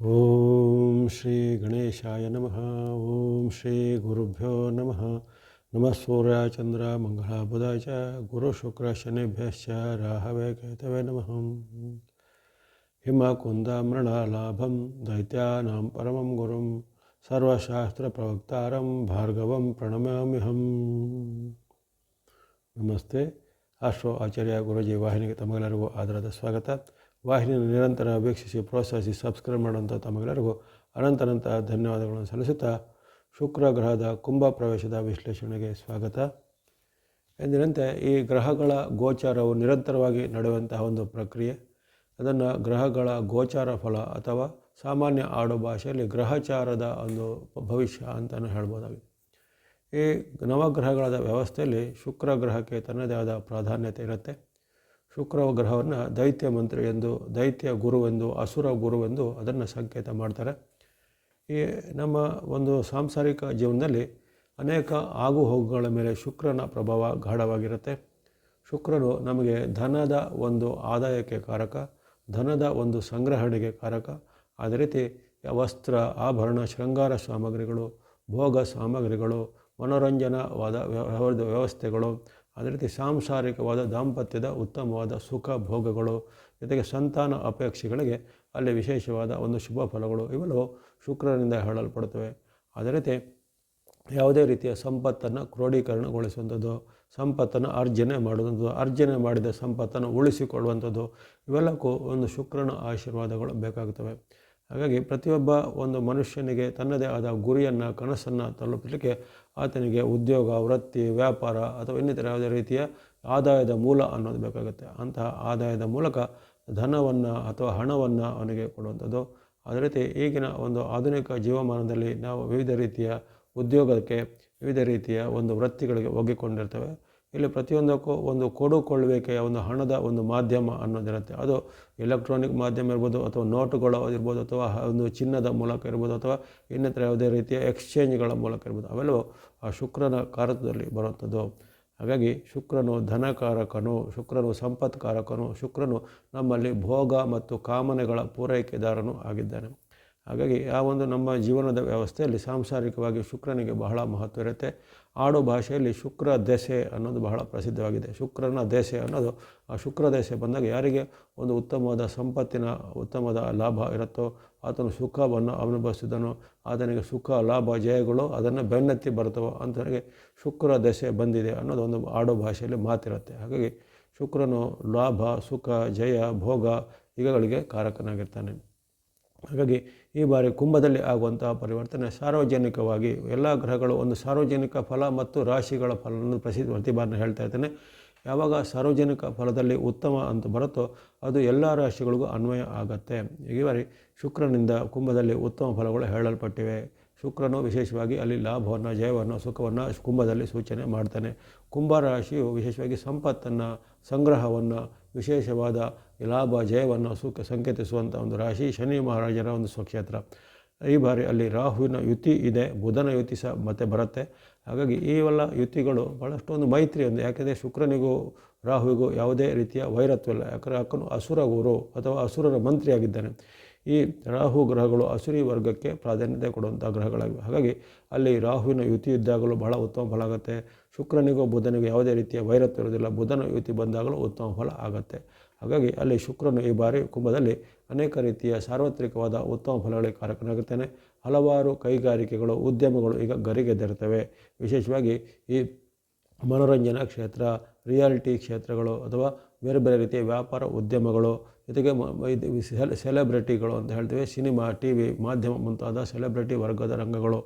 ಓಂ ಶ್ರೀ ಗಣೇಶಾಯ ನಮಃ. ಓಂ ಶ್ರೀ ಗುರುಭ್ಯೋ ನಮಃ. ನಮಃ ಸೂರ್ಯ ಚಂದ್ರ ಮಂಗಳ ಬುಧ ಚ ಗುರು ಶುಕ್ರ ಶನಿಭ್ಯಶ್ಚ ರಾಹವೇ ಕೇತವೇ ನಮಃ. ಹಿಮಕುಂದ ಮೃಣಾಲಾಭಂ ದೈತ್ಯಾನಾಂ ಪರಮಂ ಗುರುಂ ಸರ್ವಶಾಸ್ತ್ರ ಪ್ರವಕ್ತಾರಂ ಭಾರ್ಗವಂ ಪ್ರಣಮಾಮ್ಯಹಂ. ನಮಸ್ತೆ. ಆಸ್ಟ್ರೋ ಆಚಾರ್ಯ ಗುರುಜಿ ವಾಹಿನಿಗೆ ತಮಗೆಲ್ಲರಿಗೂ ಆದರದ ಸ್ವಾಗತ. ವಾಹಿನಿಯನ್ನು ನಿರಂತರ ವೀಕ್ಷಿಸಿ ಪ್ರೋತ್ಸಾಹಿಸಿ ಸಬ್ಸ್ಕ್ರೈಬ್ ಮಾಡುವಂಥ ತಮಗೆಲ್ಲರಿಗೂ ಅನಂತ ಧನ್ಯವಾದಗಳನ್ನು ಸಲ್ಲಿಸುತ್ತಾ ಶುಕ್ರ ಗ್ರಹದ ಕುಂಭ ಪ್ರವೇಶದ ವಿಶ್ಲೇಷಣೆಗೆ ಸ್ವಾಗತ. ಎಂದಿನಂತೆ ಈ ಗ್ರಹಗಳ ಗೋಚಾರವು ನಿರಂತರವಾಗಿ ನಡೆಯುವಂತಹ ಒಂದು ಪ್ರಕ್ರಿಯೆ. ಅದನ್ನು ಗ್ರಹಗಳ ಗೋಚಾರ ಫಲ ಅಥವಾ ಸಾಮಾನ್ಯ ಆಡು ಭಾಷೆಯಲ್ಲಿ ಗ್ರಹಚಾರದ ಒಂದು ಭವಿಷ್ಯ ಅಂತಲೂ ಹೇಳ್ಬೋದಾಗಿದೆ. ಈ ನವಗ್ರಹಗಳ ವ್ಯವಸ್ಥೆಯಲ್ಲಿ ಶುಕ್ರ ಗ್ರಹಕ್ಕೆ ತನ್ನದೇ ಆದ ಪ್ರಾಧಾನ್ಯತೆ ಇರುತ್ತೆ. ಶುಕ್ರ ಗ್ರಹವನ್ನು ದೈತ್ಯ ಮಂತ್ರಿ ಎಂದು, ದೈತ್ಯ ಗುರುವೆಂದು, ಅಸುರ ಗುರುವೆಂದು ಅದನ್ನು ಸಂಕೇತ ಮಾಡ್ತಾರೆ. ಈ ನಮ್ಮ ಒಂದು ಸಾಂಸಾರಿಕ ಜೀವನದಲ್ಲಿ ಅನೇಕ ಆಗುಹೋಗುಗಳ ಮೇಲೆ ಶುಕ್ರನ ಪ್ರಭಾವ ಗಾಢವಾಗಿರುತ್ತೆ. ಶುಕ್ರನು ನಮಗೆ ಧನದ ಒಂದು ಆದಾಯಕ್ಕೆ ಕಾರಕ, ಧನದ ಒಂದು ಸಂಗ್ರಹಣೆಗೆ ಕಾರಕ. ಅದೇ ರೀತಿ ವಸ್ತ್ರ, ಆಭರಣ, ಶೃಂಗಾರ ಸಾಮಗ್ರಿಗಳು, ಭೋಗ ಸಾಮಗ್ರಿಗಳು, ಮನೋರಂಜನವಾದ ವ್ಯವಸ್ಥೆಗಳು, ಅದೇ ರೀತಿ ಸಾಂಸಾರಿಕವಾದ ದಾಂಪತ್ಯದ ಉತ್ತಮವಾದ ಸುಖ ಭೋಗಗಳು, ಜೊತೆಗೆ ಸಂತಾನ ಅಪೇಕ್ಷೆಗಳಿಗೆ ಅಲ್ಲಿ ವಿಶೇಷವಾದ ಒಂದು ಶುಭ ಫಲಗಳು ಇವೆಲ್ಲವೂ ಶುಕ್ರನಿಂದ ಹೇಳಲ್ಪಡುತ್ತವೆ. ಅದೇ ರೀತಿ ಯಾವುದೇ ರೀತಿಯ ಸಂಪತ್ತನ್ನು ಕ್ರೋಢೀಕರಣಗೊಳಿಸುವಂಥದ್ದು, ಸಂಪತ್ತನ್ನು ಅರ್ಜನೆ ಮಾಡುವಂಥದ್ದು, ಅರ್ಜನೆ ಮಾಡಿದ ಸಂಪತ್ತನ್ನು ಉಳಿಸಿಕೊಳ್ಳುವಂಥದ್ದು, ಇವೆಲ್ಲಕ್ಕೂ ಒಂದು ಶುಕ್ರನ ಆಶೀರ್ವಾದಗಳು ಬೇಕಾಗುತ್ತವೆ. ಹಾಗಾಗಿ ಪ್ರತಿಯೊಬ್ಬ ಒಂದು ಮನುಷ್ಯನಿಗೆ ತನ್ನದೇ ಆದ ಗುರಿಯನ್ನು, ಕನಸನ್ನು ತಲುಪಲಿಕ್ಕೆ ಆತನಿಗೆ ಉದ್ಯೋಗ, ವೃತ್ತಿ, ವ್ಯಾಪಾರ ಅಥವಾ ಇನ್ನಿತರ ಯಾವುದೇ ರೀತಿಯ ಆದಾಯದ ಮೂಲ ಅನ್ನೋದು ಬೇಕಾಗುತ್ತೆ. ಅಂತಹ ಆದಾಯದ ಮೂಲಕ ಧನವನ್ನು ಅಥವಾ ಹಣವನ್ನು ಅವನಿಗೆ ಕೊಡುವಂಥದ್ದು. ಅದೇ ರೀತಿ ಈಗಿನ ಒಂದು ಆಧುನಿಕ ಜೀವಮಾನದಲ್ಲಿ ನಾವು ವಿವಿಧ ರೀತಿಯ ಉದ್ಯೋಗಕ್ಕೆ, ವಿವಿಧ ರೀತಿಯ ಒಂದು ವೃತ್ತಿಗಳಿಗೆ ಒಗ್ಗಿಕೊಂಡಿರ್ತೇವೆ. ಇಲ್ಲಿ ಪ್ರತಿಯೊಂದಕ್ಕೂ ಒಂದು ಕೊಡುಕೊಳ್ಳುವಿಕೆಯ ಒಂದು ಹಣದ ಒಂದು ಮಾಧ್ಯಮ ಅನ್ನೋದಿರುತ್ತೆ. ಅದು ಎಲೆಕ್ಟ್ರಾನಿಕ್ ಮಾಧ್ಯಮ ಇರ್ಬೋದು, ಅಥವಾ ನೋಟುಗಳು ಇರ್ಬೋದು, ಅಥವಾ ಒಂದು ಚಿನ್ನದ ಮೂಲಕ ಇರ್ಬೋದು, ಅಥವಾ ಇನ್ನಿತರ ಯಾವುದೇ ರೀತಿಯ ಎಕ್ಸ್ಚೇಂಜ್ಗಳ ಮೂಲಕ ಇರ್ಬೋದು. ಅವೆಲ್ಲವೂ ಆ ಶುಕ್ರನ ಕಾರಕದಲ್ಲಿ ಬರುವಂಥದ್ದು. ಹಾಗಾಗಿ ಶುಕ್ರನು ಧನಕಾರಕನು, ಶುಕ್ರನು ಸಂಪತ್ಕಾರಕನು, ಶುಕ್ರನು ನಮ್ಮಲ್ಲಿ ಭೋಗ ಮತ್ತು ಕಾಮನೆಗಳ ಪೂರೈಕೆದಾರನು ಆಗಿದ್ದಾನೆ. ಹಾಗಾಗಿ ಆ ಒಂದು ನಮ್ಮ ಜೀವನದ ವ್ಯವಸ್ಥೆಯಲ್ಲಿ ಸಾಂಸಾರಿಕವಾಗಿ ಶುಕ್ರನಿಗೆ ಬಹಳ ಮಹತ್ವ ಇರುತ್ತೆ. ಆಡು ಭಾಷೆಯಲ್ಲಿ ಶುಕ್ರ ದೆಸೆ ಅನ್ನೋದು ಬಹಳ ಪ್ರಸಿದ್ಧವಾಗಿದೆ. ಶುಕ್ರನ ದೆಸೆ ಅನ್ನೋದು, ಆ ಶುಕ್ರ ದೆಸೆ ಬಂದಾಗ ಯಾರಿಗೆ ಒಂದು ಉತ್ತಮವಾದ ಸಂಪತ್ತಿನ ಉತ್ತಮವಾದ ಲಾಭ ಇರುತ್ತೋ ಆತನು ಸುಖವನ್ನು ಅನುಭವಿಸಿದನು, ಆತನಿಗೆ ಸುಖ, ಲಾಭ, ಜಯಗಳು ಅದನ್ನು ಬೆನ್ನತ್ತಿ ಬರ್ತವೋ ಅಂಥವರಿಗೆ ಶುಕ್ರ ದೆಸೆ ಬಂದಿದೆ ಅನ್ನೋದು ಒಂದು ಆಡು ಭಾಷೆಯಲ್ಲಿ ಮಾತಿರುತ್ತೆ. ಹಾಗಾಗಿ ಶುಕ್ರನು ಲಾಭ, ಸುಖ, ಜಯ, ಭೋಗ ಇವುಗಳಿಗೆ ಕಾರಕನಾಗಿರ್ತಾನೆ. ಹಾಗಾಗಿ ಈ ಬಾರಿ ಕುಂಭದಲ್ಲಿ ಆಗುವಂತಹ ಪರಿವರ್ತನೆ ಸಾರ್ವಜನಿಕವಾಗಿ ಎಲ್ಲ ಗ್ರಹಗಳು ಒಂದು ಸಾರ್ವಜನಿಕ ಫಲ ಮತ್ತು ರಾಶಿಗಳ ಫಲವನ್ನು ಪ್ರತಿಭಾನ ಹೇಳ್ತಾ ಇದ್ದೇನೆ. ಯಾವಾಗ ಸಾರ್ವಜನಿಕ ಫಲದಲ್ಲಿ ಉತ್ತಮ ಅಂತ ಬರುತ್ತೋ ಅದು ಎಲ್ಲ ರಾಶಿಗಳಿಗೂ ಅನ್ವಯ ಆಗುತ್ತೆ. ಈ ಬಾರಿ ಶುಕ್ರನಿಂದ ಕುಂಭದಲ್ಲಿ ಉತ್ತಮ ಫಲಗಳು ಹೇಳಲ್ಪಟ್ಟಿವೆ. ಶುಕ್ರನು ವಿಶೇಷವಾಗಿ ಅಲ್ಲಿ ಲಾಭವನ್ನು, ಜಯವನ್ನು, ಸುಖವನ್ನು ಕುಂಭದಲ್ಲಿ ಸೂಚನೆ ಮಾಡ್ತಾನೆ. ಕುಂಭ ರಾಶಿಯು ವಿಶೇಷವಾಗಿ ಸಂಪತ್ತನ್ನು, ಸಂಗ್ರಹವನ್ನು, ವಿಶೇಷವಾದ ಲಾಭ, ಜಯವನ್ನು ಸಂಕೇತಿಸುವಂಥ ಒಂದು ರಾಶಿ. ಶನಿ ಮಹಾರಾಜರ ಒಂದು ಸ್ವಕ್ಷೇತ್ರ. ಈ ಬಾರಿ ಅಲ್ಲಿ ರಾಹುವಿನ ಯುತಿ ಇದೆ, ಬುಧನ ಯುತಿ ಸಹ ಮತ್ತೆ ಬರುತ್ತೆ. ಹಾಗಾಗಿ ಇವೆಲ್ಲ ಯುತಿಗಳು ಭಾಳಷ್ಟು ಒಂದು ಮೈತ್ರಿ ಒಂದು. ಯಾಕೆಂದರೆ ಶುಕ್ರನಿಗೂ ರಾಹುವಿಗೂ ಯಾವುದೇ ರೀತಿಯ ವೈರತ್ವವಿಲ್ಲ. ಯಾಕಂದರೆ ಅಕ್ಕನು ಅಸುರ ಗುರು ಅಥವಾ ಅಸುರರ ಮಂತ್ರಿಯಾಗಿದ್ದಾನೆ. ಈ ರಾಹು ಗ್ರಹಗಳು ಅಸುರಿ ವರ್ಗಕ್ಕೆ ಪ್ರಾಧಾನ್ಯತೆ ಕೊಡುವಂಥ ಗ್ರಹಗಳಾಗಿವೆ. ಹಾಗಾಗಿ ಅಲ್ಲಿ ರಾಹುವಿನ ಯುತಿ ಇದ್ದಾಗಲೂ ಬಹಳ ಉತ್ತಮ ಫಲ ಆಗುತ್ತೆ. ಶುಕ್ರನಿಗೂ ಬುಧನಿಗೂ ಯಾವುದೇ ರೀತಿಯ ವೈರತ್ವ ಇರೋದಿಲ್ಲ. ಬುಧನ ಯುತಿ ಬಂದಾಗಲೂ ಉತ್ತಮ ಫಲ ಆಗುತ್ತೆ. ಹಾಗಾಗಿ ಅಲ್ಲಿ ಶುಕ್ರನು ಈ ಬಾರಿ ಕುಂಭದಲ್ಲಿ ಅನೇಕ ರೀತಿಯ ಸಾರ್ವತ್ರಿಕವಾದ ಉತ್ತಮ ಫಲಗಳಿಗೆ ಕಾರಕನಾಗುತ್ತಾನೆ. ಹಲವಾರು ಕೈಗಾರಿಕೆಗಳು, ಉದ್ಯಮಗಳು ಈಗ ಗರಿಗೆದರ್ತವೆ. ವಿಶೇಷವಾಗಿ ಈ ಮನೋರಂಜನಾ ಕ್ಷೇತ್ರ, ರಿಯಾಲಿಟಿ ಕ್ಷೇತ್ರಗಳು ಅಥವಾ ಬೇರೆ ಬೇರೆ ರೀತಿಯ ವ್ಯಾಪಾರ ಉದ್ಯಮಗಳು, ಜೊತೆಗೆ ಸೆಲೆಬ್ರಿಟಿಗಳು ಅಂತ ಹೇಳ್ತೀವಿ, ಸಿನಿಮಾ, ಟಿ ವಿ ಮಾಧ್ಯಮ ಮುಂತಾದ ಸೆಲೆಬ್ರಿಟಿ ವರ್ಗದ ರಂಗಗಳು.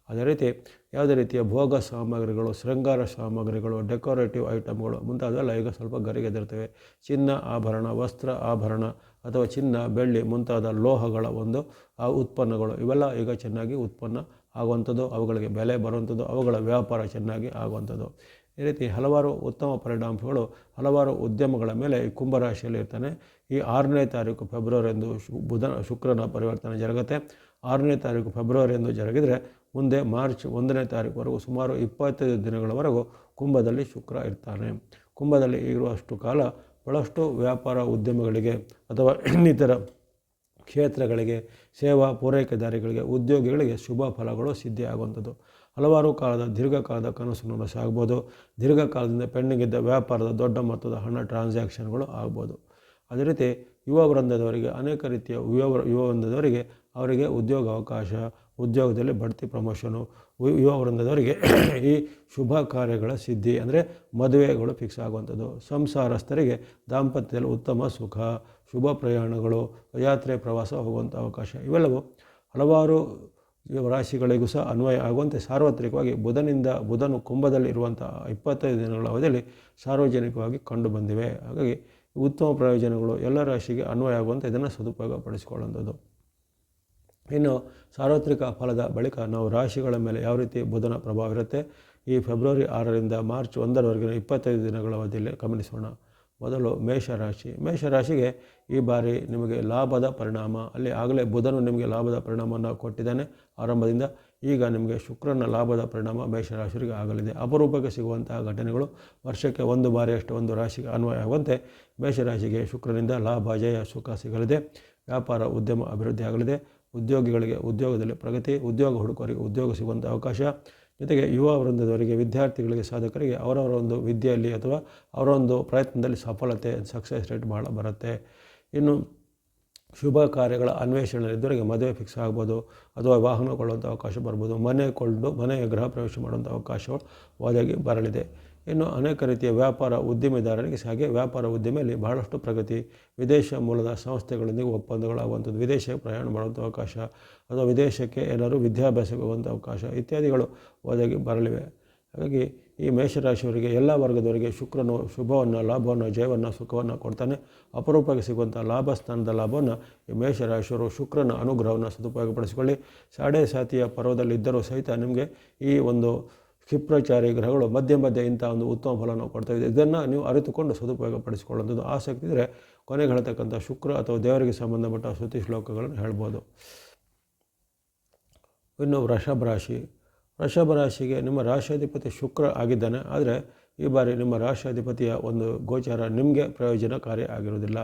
ಅದೇ ರೀತಿ ಯಾವುದೇ ರೀತಿಯ ಭೋಗ ಸಾಮಗ್ರಿಗಳು, ಶೃಂಗಾರ ಸಾಮಗ್ರಿಗಳು, ಡೆಕೋರೇಟಿವ್ ಐಟಮ್ಗಳು ಮುಂತಾದವೆಲ್ಲ ಈಗ ಸ್ವಲ್ಪ ಗರಿಗೆದರ್ತವೆ. ಚಿನ್ನ ಆಭರಣ, ವಸ್ತ್ರ ಆಭರಣ ಅಥವಾ ಚಿನ್ನ, ಬೆಳ್ಳಿ ಮುಂತಾದ ಲೋಹಗಳ ಒಂದು ಉತ್ಪನ್ನಗಳು ಇವೆಲ್ಲ ಈಗ ಚೆನ್ನಾಗಿ ಉತ್ಪನ್ನ ಆಗುವಂಥದ್ದು, ಅವುಗಳಿಗೆ ಬೆಲೆ ಬರುವಂಥದ್ದು, ಅವುಗಳ ವ್ಯಾಪಾರ ಚೆನ್ನಾಗಿ ಆಗುವಂಥದ್ದು. ಈ ರೀತಿ ಹಲವಾರು ಉತ್ತಮ ಪರಿಣಾಮಗಳು ಹಲವಾರು ಉದ್ಯಮಗಳ ಮೇಲೆ ಈ ಕುಂಭರಾಶಿಯಲ್ಲಿ ಇರ್ತಾನೆ. ಈ 6ನೇ ತಾರೀಕು ಫೆಬ್ರವರಿಯಂದು ಶುಕ್ರನ ಪರಿವರ್ತನೆ ಜರುಗುತ್ತೆ. 6ನೇ ತಾರೀಕು ಫೆಬ್ರವರಿಯಂದು ಜರುಗಿದರೆ ಮುಂದೆ ಮಾರ್ಚ್ 1ನೇ ತಾರೀಕುವರೆಗೂ ಸುಮಾರು 25 ದಿನಗಳವರೆಗೂ ಕುಂಭದಲ್ಲಿ ಶುಕ್ರ ಇರ್ತಾನೆ. ಕುಂಭದಲ್ಲಿ ಇರುವಷ್ಟು ಕಾಲ ಭಾಳಷ್ಟು ವ್ಯಾಪಾರ ಉದ್ಯಮಗಳಿಗೆ ಅಥವಾ ಇನ್ನಿತರ ಕ್ಷೇತ್ರಗಳಿಗೆ, ಸೇವಾ ಪೂರೈಕೆದಾರಿಗಳಿಗೆ, ಉದ್ಯೋಗಿಗಳಿಗೆ ಶುಭ ಫಲಗಳು ಸಿದ್ಧಿಯಾಗುವಂಥದ್ದು. ಹಲವಾರು ಕಾಲದ ದೀರ್ಘಕಾಲದ ಕನಸನ್ನು ಸಾಗ್ಬೋದು. ದೀರ್ಘಕಾಲದಿಂದ ಪೆಂಡಿಂಗ್ ಇದ್ದ ವ್ಯಾಪಾರದ ದೊಡ್ಡ ಮೊತ್ತದ ಹಣ ಟ್ರಾನ್ಸಾಕ್ಷನ್ಗಳು ಆಗ್ಬೋದು. ಅದೇ ರೀತಿ ಯುವ ವೃಂದದವರಿಗೆ ಅನೇಕ ರೀತಿಯ ಯುವ ವೃಂದದವರಿಗೆ ಅವರಿಗೆ ಉದ್ಯೋಗ ಅವಕಾಶ, ಉದ್ಯೋಗದಲ್ಲಿ ಬಡ್ತಿ, ಪ್ರಮೋಷನು, ಯುವ ವೃಂದದವರಿಗೆ ಈ ಶುಭ ಕಾರ್ಯಗಳ ಸಿದ್ಧಿ ಅಂದರೆ ಮದುವೆಗಳು ಫಿಕ್ಸ್ ಆಗುವಂಥದ್ದು. ಸಂಸಾರಸ್ಥರಿಗೆ ದಾಂಪತ್ಯದಲ್ಲಿ ಉತ್ತಮ ಸುಖ, ಶುಭ ಪ್ರಯಾಣಗಳು, ಯಾತ್ರೆ ಪ್ರವಾಸ ಹೋಗುವಂಥ ಅವಕಾಶ ಇವೆಲ್ಲವೂ ಹಲವಾರು ರಾಶಿಗಳಿಗೂ ಸಹ ಅನ್ವಯ ಆಗುವಂತೆ ಸಾರ್ವತ್ರಿಕವಾಗಿ ಬುಧನು ಕುಂಭದಲ್ಲಿ ಇರುವಂಥ 25 ದಿನಗಳ ಅವಧಿಯಲ್ಲಿ ಸಾರ್ವಜನಿಕವಾಗಿ ಕಂಡು ಬಂದಿವೆ. ಹಾಗಾಗಿ ಉತ್ತಮ ಪ್ರಯೋಜನಗಳು ಎಲ್ಲ ರಾಶಿಗೆ ಅನ್ವಯ ಆಗುವಂತೆ ಇದನ್ನು ಸದುಪಯೋಗ ಪಡಿಸಿಕೊಳ್ಳುವಂಥದ್ದು. ಇನ್ನು ಸಾರ್ವತ್ರಿಕ ಫಲದ ಬಳಿಕ ನಾವು ರಾಶಿಗಳ ಮೇಲೆ ಯಾವ ರೀತಿ ಬುಧನ ಪ್ರಭಾವ ಇರುತ್ತೆ ಈ ಫೆಬ್ರವರಿ 6ರಿಂದ ಮಾರ್ಚ್ 1ರವರೆಗಿನ 25 ದಿನಗಳ ಅವಧಿಯಲ್ಲಿ ಗಮನಿಸೋಣ. ಮೊದಲು ಮೇಷರಾಶಿಗೆ ಈ ಬಾರಿ ನಿಮಗೆ ಲಾಭದ ಪರಿಣಾಮ, ಅಲ್ಲಿ ಆಗಲೇ ಬುಧನು ನಿಮಗೆ ಲಾಭದ ಪರಿಣಾಮವನ್ನು ಕೊಟ್ಟಿದ್ದಾನೆ ಆರಂಭದಿಂದ. ಈಗ ನಿಮಗೆ ಶುಕ್ರನ ಲಾಭದ ಪರಿಣಾಮ ಮೇಷರಾಶಿಗೆ ಆಗಲಿದೆ. ಅಪರೂಪಕ್ಕೆ ಸಿಗುವಂತಹ ಘಟನೆಗಳು ವರ್ಷಕ್ಕೆ ಒಂದು ಬಾರಿಯಷ್ಟು ಒಂದು ರಾಶಿಗೆ ಅನ್ವಯ ಆಗುವಂತೆ ಮೇಷರಾಶಿಗೆ ಶುಕ್ರನಿಂದ ಲಾಭ, ಜಯ, ಸುಖ ಸಿಗಲಿದೆ. ವ್ಯಾಪಾರ ಉದ್ಯಮ ಅಭಿವೃದ್ಧಿ ಆಗಲಿದೆ. ಉದ್ಯೋಗಿಗಳಿಗೆ ಉದ್ಯೋಗದಲ್ಲಿ ಪ್ರಗತಿ, ಉದ್ಯೋಗ ಹುಡುಕರಿಗೆ ಉದ್ಯೋಗ ಸಿಗುವಂಥ ಅವಕಾಶ, ಜೊತೆಗೆ ಯುವ ವೃಂದದವರಿಗೆ, ವಿದ್ಯಾರ್ಥಿಗಳಿಗೆ, ಸಾಧಕರಿಗೆ ಅವರವರ ಒಂದು ವಿದ್ಯೆಯಲ್ಲಿ ಅಥವಾ ಅವರ ಒಂದು ಪ್ರಯತ್ನದಲ್ಲಿ ಸಫಲತೆ, ಸಕ್ಸಸ್ ರೇಟ್ ಭಾಳ ಬರುತ್ತೆ. ಇನ್ನು ಶುಭ ಕಾರ್ಯಗಳ ಅನ್ವೇಷಣೆಯಲ್ಲಿದ್ದವರಿಗೆ ಮದುವೆ ಫಿಕ್ಸ್ ಆಗ್ಬೋದು ಅಥವಾ ವಾಹನ ಕೊಳ್ಳುವಂಥ ಅವಕಾಶ ಬರ್ಬೋದು. ಮನೆಯ ಗೃಹ ಪ್ರವೇಶ ಮಾಡುವಂಥ ಅವಕಾಶಗಳು ಒದಗಿ ಬರಲಿದೆ. ಇನ್ನು ಅನೇಕ ರೀತಿಯ ವ್ಯಾಪಾರ ಉದ್ಯಮಿದಾರರಿಗೆ ಹಾಗೆ ವ್ಯಾಪಾರ ಉದ್ಯಮಿಯಲ್ಲಿ ಬಹಳಷ್ಟು ಪ್ರಗತಿ, ವಿದೇಶ ಮೂಲದ ಸಂಸ್ಥೆಗಳೊಂದಿಗೆ ಒಪ್ಪಂದಗಳಾಗುವಂಥದ್ದು, ವಿದೇಶಕ್ಕೆ ಪ್ರಯಾಣ ಮಾಡುವಂಥ ಅವಕಾಶ ಅಥವಾ ವಿದೇಶಕ್ಕೆ ಏನಾದರೂ ವಿದ್ಯಾಭ್ಯಾಸಕ್ಕೆ ಹೋಗುವಂಥ ಅವಕಾಶ ಇತ್ಯಾದಿಗಳು ಒದಗಿ ಬರಲಿವೆ. ಹಾಗಾಗಿ ಈ ಮೇಷರಾಶಿಯವರಿಗೆ ಎಲ್ಲ ವರ್ಗದವರಿಗೆ ಶುಕ್ರನು ಶುಭವನ್ನು, ಲಾಭವನ್ನು, ಜಯವನ್ನು, ಸುಖವನ್ನು ಕೊಡ್ತಾನೆ. ಅಪರೂಪಕ್ಕೆ ಸಿಗುವಂಥ ಲಾಭ ಸ್ಥಾನದ ಲಾಭವನ್ನು ಈ ಮೇಷರಾಶಿಯವರು ಶುಕ್ರನ ಅನುಗ್ರಹವನ್ನು ಸದುಪಯೋಗಪಡಿಸಿಕೊಳ್ಳಿ. ಸಾಡೆ ಸಾತಿಯ ಪರ್ವದಲ್ಲಿದ್ದರೂ ಸಹಿತ ನಿಮಗೆ ಈ ಒಂದು ಕ್ಷಿಪ್ರಚಾರಿ ಗ್ರಹಗಳು ಮಧ್ಯೆ ಇಂಥ ಒಂದು ಉತ್ತಮ ಫಲವನ್ನು ಕೊಡ್ತಾಯಿದೆ. ಇದನ್ನು ನೀವು ಅರಿತುಕೊಂಡು ಸದುಪಯೋಗ ಪಡಿಸಿಕೊಳ್ಳುವಂಥದ್ದು. ಆಸಕ್ತಿ ಇದ್ದರೆ ಕೊನೆಗೆ ಹೇಳ್ತಕ್ಕಂಥ ಶುಕ್ರ ಅಥವಾ ದೇವರಿಗೆ ಸಂಬಂಧಪಟ್ಟ ಸ್ತುತಿ ಶ್ಲೋಕಗಳನ್ನು ಹೇಳ್ಬೋದು. ಇನ್ನು ವೃಷಭ ರಾಶಿಗೆ ನಿಮ್ಮ ರಾಶಿಯಾಧಿಪತಿ ಶುಕ್ರ ಆಗಿದ್ದಾನೆ. ಆದರೆ ಈ ಬಾರಿ ನಿಮ್ಮ ರಾಶಿಯಾಧಿಪತಿಯ ಒಂದು ಗೋಚಾರ ನಿಮಗೆ ಪ್ರಯೋಜನಕಾರಿ ಆಗಿರುವುದಿಲ್ಲ.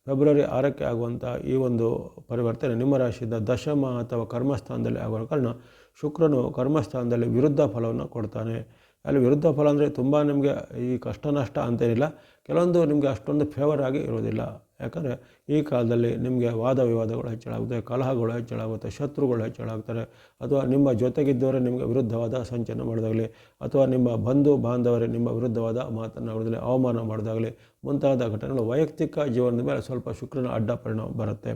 ಫೆಬ್ರವರಿ 6ಕ್ಕೆ ಆಗುವಂಥ ಈ ಒಂದು ಪರಿವರ್ತನೆ ನಿಮ್ಮ ರಾಶಿಯಿಂದ ದಶಮ ಅಥವಾ ಕರ್ಮಸ್ಥಾನದಲ್ಲಿ ಆಗುವ ಕಾರಣ ಶುಕ್ರನು ಕರ್ಮಸ್ಥಾನದಲ್ಲಿ ವಿರುದ್ಧ ಫಲವನ್ನು ಕೊಡ್ತಾನೆ. ಅಲ್ಲಿ ವಿರುದ್ಧ ಫಲ ಅಂದರೆ ತುಂಬ ನಿಮಗೆ ಈ ಕಷ್ಟ ನಷ್ಟ ಅಂತೇನಿಲ್ಲ, ಕೆಲವೊಂದು ನಿಮಗೆ ಅಷ್ಟೊಂದು ಫೇವರ್ ಆಗಿ ಇರೋದಿಲ್ಲ. ಯಾಕಂದರೆ ಈ ಕಾಲದಲ್ಲಿ ನಿಮಗೆ ವಾದ ವಿವಾದಗಳು ಹೆಚ್ಚಳಾಗುತ್ತೆ, ಕಲಹಗಳು ಹೆಚ್ಚಳಾಗುತ್ತೆ, ಶತ್ರುಗಳು ಹೆಚ್ಚಳಾಗ್ತಾರೆ, ಅಥವಾ ನಿಮ್ಮ ಜೊತೆಗಿದ್ದವರೇ ನಿಮಗೆ ವಿರುದ್ಧವಾದ ಸಂಚಲನ ಮಾಡೋದಾಗಲಿ, ಅಥವಾ ನಿಮ್ಮ ಬಂಧು ಬಾಂಧವರೇ ನಿಮ್ಮ ವಿರುದ್ಧವಾದ ಮಾತನಾಡೋದಾಗಲಿ, ಅವಮಾನ ಮಾಡೋದಾಗಲಿ ಮುಂತಾದ ಘಟನೆಗಳು ವೈಯಕ್ತಿಕ ಜೀವನದ ಮೇಲೆ ಸ್ವಲ್ಪ ಶುಕ್ರನ ಅಡ್ಡ ಪರಿಣಾಮ ಬರುತ್ತೆ.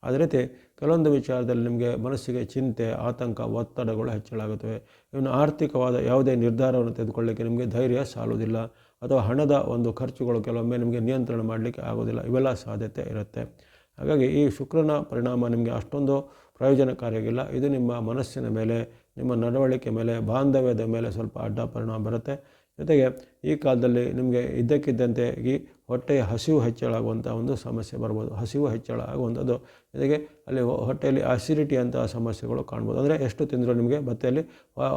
ಅದೇ ರೀತಿ ಕೆಲವೊಂದು ವಿಚಾರದಲ್ಲಿ ನಿಮಗೆ ಮನಸ್ಸಿಗೆ ಚಿಂತೆ, ಆತಂಕ, ಒತ್ತಡಗಳು ಹೆಚ್ಚಳಾಗುತ್ತವೆ. ಇನ್ನು ಆರ್ಥಿಕವಾದ ಯಾವುದೇ ನಿರ್ಧಾರವನ್ನು ತೆಗೆದುಕೊಳ್ಳಲಿಕ್ಕೆ ನಿಮಗೆ ಧೈರ್ಯ ಸಾಲುವುದಿಲ್ಲ, ಅಥವಾ ಹಣದ ಒಂದು ಖರ್ಚುಗಳು ಕೆಲವೊಮ್ಮೆ ನಿಮಗೆ ನಿಯಂತ್ರಣ ಮಾಡಲಿಕ್ಕೆ ಆಗೋದಿಲ್ಲ, ಇವೆಲ್ಲ ಸಾಧ್ಯತೆ ಇರುತ್ತೆ. ಹಾಗಾಗಿ ಈ ಶುಕ್ರನ ಪರಿಣಾಮ ನಿಮಗೆ ಅಷ್ಟೊಂದು ಪ್ರಯೋಜನಕಾರಿಯಾಗಿಲ್ಲ. ಇದು ನಿಮ್ಮ ಮನಸ್ಸಿನ ಮೇಲೆ, ನಿಮ್ಮ ನಡವಳಿಕೆ ಮೇಲೆ, ಬಾಂಧವ್ಯದ ಮೇಲೆ ಸ್ವಲ್ಪ ಅಡ್ಡ ಪರಿಣಾಮ ಬರುತ್ತೆ. ಜೊತೆಗೆ ಈ ಕಾಲದಲ್ಲಿ ನಿಮಗೆ ಇದ್ದಕ್ಕಿದ್ದಂತೆ ಈ ಹೊಟ್ಟೆಯ ಹಸಿವು ಹೆಚ್ಚಳಾಗುವಂಥ ಒಂದು ಸಮಸ್ಯೆ ಬರ್ಬೋದು. ಹಸಿವು ಹೆಚ್ಚಳ ಆಗುವಂಥದ್ದು, ಜೊತೆಗೆ ಅಲ್ಲಿ ಹೊಟ್ಟೆಯಲ್ಲಿ ಅಸಿಡಿಟಿ ಅಂತಹ ಸಮಸ್ಯೆಗಳು ಕಾಣ್ಬೋದು. ಅಂದರೆ ಎಷ್ಟು ತಿಂದರೂ ನಿಮಗೆ ಮತ್ತೆಯಲ್ಲಿ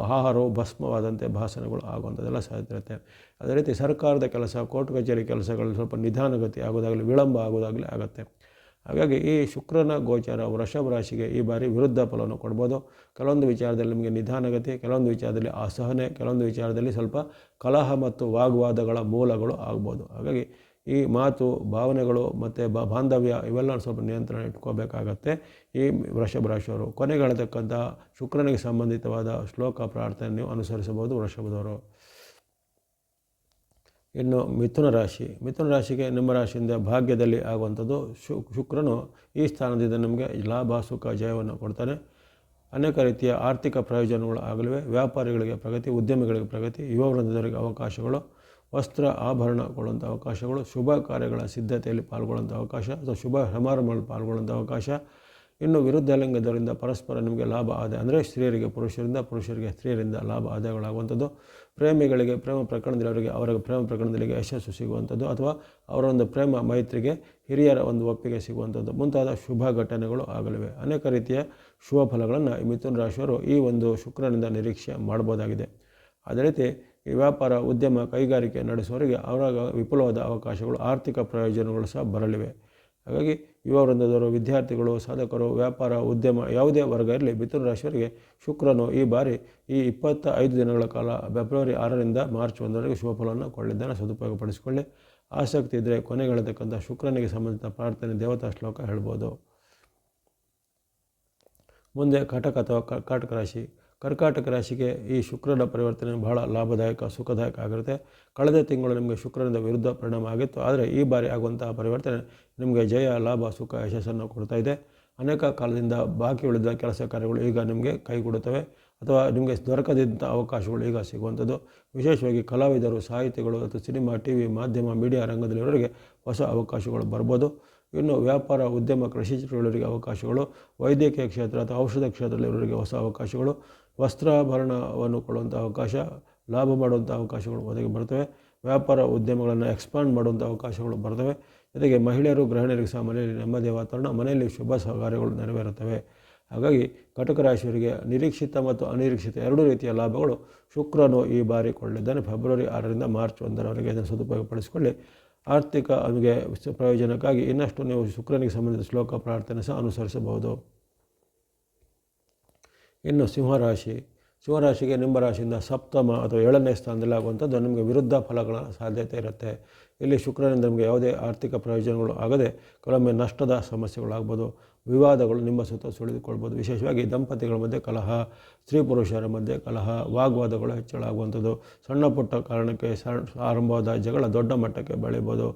ಆಹಾರವು ಭಸ್ಮವಾದಂತೆ ಭಾಸನಗಳು ಆಗುವಂಥದ್ದೆಲ್ಲ ಸಾಧ್ಯತೆ ಇರುತ್ತೆ. ಅದೇ ರೀತಿ ಸರ್ಕಾರದ ಕೆಲಸ, ಕೋರ್ಟ್ ಕಚೇರಿ ಕೆಲಸಗಳಲ್ಲಿ ಸ್ವಲ್ಪ ನಿಧಾನಗತಿ ಆಗೋದಾಗಲಿ, ವಿಳಂಬ ಆಗೋದಾಗಲಿ ಆಗುತ್ತೆ. ಹಾಗಾಗಿ ಈ ಶುಕ್ರನ ಗೋಚಾರ ವೃಷಭ ರಾಶಿಗೆ ಈ ಬಾರಿ ವಿರುದ್ಧ ಫಲವನ್ನು ಕೊಡ್ಬೋದು. ಕೆಲವೊಂದು ವಿಚಾರದಲ್ಲಿ ನಿಮಗೆ ನಿಧಾನಗತಿ, ಕೆಲವೊಂದು ವಿಚಾರದಲ್ಲಿ ಅಸಹನೆ, ಕೆಲವೊಂದು ವಿಚಾರದಲ್ಲಿ ಸ್ವಲ್ಪ ಕಲಹ ಮತ್ತು ವಾಗ್ವಾದಗಳ ಮೂಲಗಳು ಆಗ್ಬೋದು. ಹಾಗಾಗಿ ಈ ಮಾತು, ಭಾವನೆಗಳು ಮತ್ತು ಬಾಂಧವ್ಯ ಇವೆಲ್ಲ ಸ್ವಲ್ಪ ನಿಯಂತ್ರಣ ಇಟ್ಕೋಬೇಕಾಗತ್ತೆ ಈ ವೃಷಭ ರಾಶಿಯವರು. ಕೊನೆಗೆ ಹೇಳ್ತಕ್ಕಂಥ ಶುಕ್ರನಿಗೆ ಸಂಬಂಧಿತವಾದ ಶ್ಲೋಕ ಪ್ರಾರ್ಥನೆ ನೀವು ಅನುಸರಿಸಬಹುದು ವೃಷಭದವರು. ಇನ್ನು ಮಿಥುನ ರಾಶಿಗೆ ನಿಮ್ಮ ರಾಶಿಯಿಂದ ಭಾಗ್ಯದಲ್ಲಿ ಆಗುವಂಥದ್ದು ಶುಕ್ರನು ಈ ಸ್ಥಾನದಿಂದ ನಿಮಗೆ ಲಾಭ, ಸುಖ, ಜಯವನ್ನು ಕೊಡ್ತಾನೆ. ಅನೇಕ ರೀತಿಯ ಆರ್ಥಿಕ ಪ್ರಯೋಜನಗಳು ಆಗಲಿವೆ. ವ್ಯಾಪಾರಿಗಳಿಗೆ ಪ್ರಗತಿ, ಉದ್ಯಮಿಗಳಿಗೆ ಪ್ರಗತಿ, ಯುವ ವೃಂದದವರಿಗೆ ಅವಕಾಶಗಳು, ವಸ್ತ್ರ ಆಭರಣ ಕೊಡುವಂಥ ಅವಕಾಶಗಳು, ಶುಭ ಕಾರ್ಯಗಳ ಸಿದ್ಧತೆಯಲ್ಲಿ ಪಾಲ್ಗೊಳ್ಳುವಂಥ ಅವಕಾಶ ಅಥವಾ ಶುಭ ಸಮಾರಂಭಗಳಲ್ಲಿ ಪಾಲ್ಗೊಳ್ಳುವಂಥ ಅವಕಾಶ. ಇನ್ನು ವಿರುದ್ಧ ಲಿಂಗದವರಿಂದ ಪರಸ್ಪರ ನಿಮಗೆ ಲಾಭ ಆದಾಯ ಅಂದರೆ ಸ್ತ್ರೀಯರಿಗೆ ಪುರುಷರಿಂದ, ಪುರುಷರಿಗೆ ಸ್ತ್ರೀಯರಿಂದ ಲಾಭ ಆದಾಯಗಳಾಗುವಂಥದ್ದು. ಪ್ರೇಮಿಗಳಿಗೆ ಪ್ರೇಮ ಪ್ರಕರಣದಲ್ಲಿ ಅವರ ಪ್ರೇಮ ಪ್ರಕರಣದಲ್ಲಿ ಯಶಸ್ಸು ಸಿಗುವಂಥದ್ದು, ಅಥವಾ ಅವರ ಒಂದು ಪ್ರೇಮ ಮೈತ್ರಿಗೆ ಹಿರಿಯರ ಒಂದು ಒಪ್ಪಿಗೆ ಸಿಗುವಂಥದ್ದು ಮುಂತಾದ ಶುಭ ಘಟನೆಗಳು ಆಗಲಿವೆ. ಅನೇಕ ರೀತಿಯ ಶುಭ ಫಲಗಳನ್ನು ಈ ಮಿಥುನ ರಾಶಿಯವರು ಈ ಒಂದು ಶುಕ್ರನಿಂದ ನಿರೀಕ್ಷೆ ಮಾಡ್ಬೋದಾಗಿದೆ. ಅದೇ ರೀತಿ ಈ ವ್ಯಾಪಾರ, ಉದ್ಯಮ, ಕೈಗಾರಿಕೆ ನಡೆಸುವವರಿಗೆ ಅವರ ವಿಪುಲವಾದ ಅವಕಾಶಗಳು, ಆರ್ಥಿಕ ಪ್ರಯೋಜನಗಳು ಸಹ ಬರಲಿವೆ. ಹಾಗಾಗಿ ಯುವ ವೃಂದದವರು, ವಿದ್ಯಾರ್ಥಿಗಳು, ಸಾಧಕರು, ವ್ಯಾಪಾರ, ಉದ್ಯಮ ಯಾವುದೇ ವರ್ಗ ಇರಲಿ, ಮಿಥುನ ರಾಶಿಯವರಿಗೆ ಶುಕ್ರನು ಈ ಬಾರಿ ಈ 25 ದಿನಗಳ ಕಾಲ ಫೆಬ್ರವರಿ 6ರಿಂದ ಮಾರ್ಚ್ 1ರವರೆಗೆ ಶುಭ ಫಲವನ್ನು ಕೊಳ್ಳಿದ್ದಾನೆ. ಸದುಪಯೋಗಪಡಿಸಿಕೊಳ್ಳಿ. ಆಸಕ್ತಿ ಇದ್ದರೆ ಕೊನೆಗೆ ಹೇಳತಕ್ಕಂಥ ಶುಕ್ರನಿಗೆ ಸಂಬಂಧಿಸಿದ ಪ್ರಾರ್ಥನೆ ದೇವತಾ ಶ್ಲೋಕ ಹೇಳ್ಬೋದು. ಮುಂದೆ ಕಟಕ ಅಥವಾ ಕರ್ಕಾಟಕ ರಾಶಿ. ಕರ್ಕಾಟಕ ರಾಶಿಗೆ ಈ ಶುಕ್ರನ ಪರಿವರ್ತನೆ ಬಹಳ ಲಾಭದಾಯಕ, ಸುಖದಾಯಕ ಆಗಿರುತ್ತೆ. ಕಳೆದ ತಿಂಗಳು ನಿಮಗೆ ಶುಕ್ರನಿಂದ ವಿರುದ್ಧ ಪರಿಣಾಮ ಆಗಿತ್ತು. ಆದರೆ ಈ ಬಾರಿ ಆಗುವಂತಹ ಪರಿವರ್ತನೆ ನಿಮಗೆ ಜಯ, ಲಾಭ, ಸುಖ, ಯಶಸ್ಸನ್ನು ಕೊಡ್ತಾ ಇದೆ. ಅನೇಕ ಕಾಲದಿಂದ ಬಾಕಿ ಉಳಿದ ಕೆಲಸ ಕಾರ್ಯಗಳು ಈಗ ನಿಮಗೆ ಕೈಗೂಡುತ್ತವೆ ಅಥವಾ ನಿಮಗೆ ದೊರಕದಿದ್ದಂಥ ಅವಕಾಶಗಳು ಈಗ ಸಿಗುವಂಥದ್ದು. ವಿಶೇಷವಾಗಿ ಕಲಾವಿದರು, ಸಾಹಿತಿಗಳು ಅಥವಾ ಸಿನಿಮಾ, ಟಿವಿ, ಮಾಧ್ಯಮ, ಮೀಡಿಯಾ ರಂಗದಲ್ಲಿರೋರಿಗೆ ಹೊಸ ಅವಕಾಶಗಳು ಬರ್ಬೋದು. ಇನ್ನು ವ್ಯಾಪಾರ, ಉದ್ಯಮ, ಕೃಷಿ ಚಟುವಟಿಕೆಗಳಿಗೆ ಅವಕಾಶಗಳು, ವೈದ್ಯಕೀಯ ಕ್ಷೇತ್ರ ಅಥವಾ ಔಷಧ ಕ್ಷೇತ್ರದಲ್ಲಿರೋರಿಗೆ ಹೊಸ ಅವಕಾಶಗಳು, ವಸ್ತ್ರಾಭರಣವನ್ನು ಕೊಡುವಂಥ ಅವಕಾಶ, ಲಾಭ ಮಾಡುವಂಥ ಅವಕಾಶಗಳು ಒದಗಿ ಬರ್ತವೆ. ವ್ಯಾಪಾರ ಉದ್ಯಮಗಳನ್ನು ಎಕ್ಸ್ಪಾಂಡ್ ಮಾಡುವಂಥ ಅವಕಾಶಗಳು ಬರ್ತವೆ. ಜೊತೆಗೆ ಮಹಿಳೆಯರು, ಗೃಹಿಣಿಯರಿಗೆ ಸಹ ಮನೆಯಲ್ಲಿ ನೆಮ್ಮದಿಯ ವಾತಾವರಣ, ಮನೆಯಲ್ಲಿ ಶುಭ ಕಾರ್ಯಗಳು ನೆರವೇರುತ್ತವೆ. ಹಾಗಾಗಿ ಕಟಕ ರಾಶಿಯವರಿಗೆ ನಿರೀಕ್ಷಿತ ಮತ್ತು ಅನಿರೀಕ್ಷಿತ ಎರಡೂ ರೀತಿಯ ಲಾಭಗಳು ಶುಕ್ರನು ಈ ಬಾರಿ ಕೊಳ್ಳಿದ್ದಾನೆ. ಫೆಬ್ರವರಿ 6ರಿಂದ ಮಾರ್ಚ್ 1ರವರೆಗೆ ಇದನ್ನು ಸದುಪಯೋಗಪಡಿಸಿಕೊಳ್ಳಿ. ಆರ್ಥಿಕ ನಮಗೆ ಪ್ರಯೋಜನಕ್ಕಾಗಿ ಇನ್ನಷ್ಟು ನೀವು ಶುಕ್ರನಿಗೆ ಸಂಬಂಧಿಸಿದ ಶ್ಲೋಕ ಪ್ರಾರ್ಥನೆ ಸಹ ಅನುಸರಿಸಬಹುದು. ಇನ್ನು ಸಿಂಹರಾಶಿಗೆ ನಿಮ್ಮ ರಾಶಿಯಿಂದ ಸಪ್ತಮ ಅಥವಾ 7ನೇ ಸ್ಥಾನದಲ್ಲಿ ಆಗುವಂಥದ್ದು ನಿಮಗೆ ವಿರುದ್ಧ ಫಲಗಳ ಸಾಧ್ಯತೆ ಇರುತ್ತೆ. ಇಲ್ಲಿ ಶುಕ್ರನಿಂದ ನಿಮಗೆ ಯಾವುದೇ ಆರ್ಥಿಕ ಪ್ರಯೋಜನಗಳು ಆಗದೆ ಕೆಲವೊಮ್ಮೆ ನಷ್ಟದ ಸಮಸ್ಯೆಗಳಾಗ್ಬೋದು. ವಿವಾದಗಳು ನಿಮ್ಮ ಸುತ್ತ ಸುಳಿದುಕೊಳ್ಬೋದು. ವಿಶೇಷವಾಗಿ ದಂಪತಿಗಳ ಮಧ್ಯೆ ಕಲಹ, ಸ್ತ್ರೀ ಪುರುಷರ ಮಧ್ಯೆ ಕಲಹ, ವಾಗ್ವಾದಗಳು ಹೆಚ್ಚಳ ಆಗುವಂಥದ್ದು. ಸಣ್ಣ ಪುಟ್ಟ ಕಾರಣಕ್ಕೆ ಆರಂಭವಾದ ಜಗಳ ದೊಡ್ಡ ಮಟ್ಟಕ್ಕೆ ಬೆಳೀಬೋದು.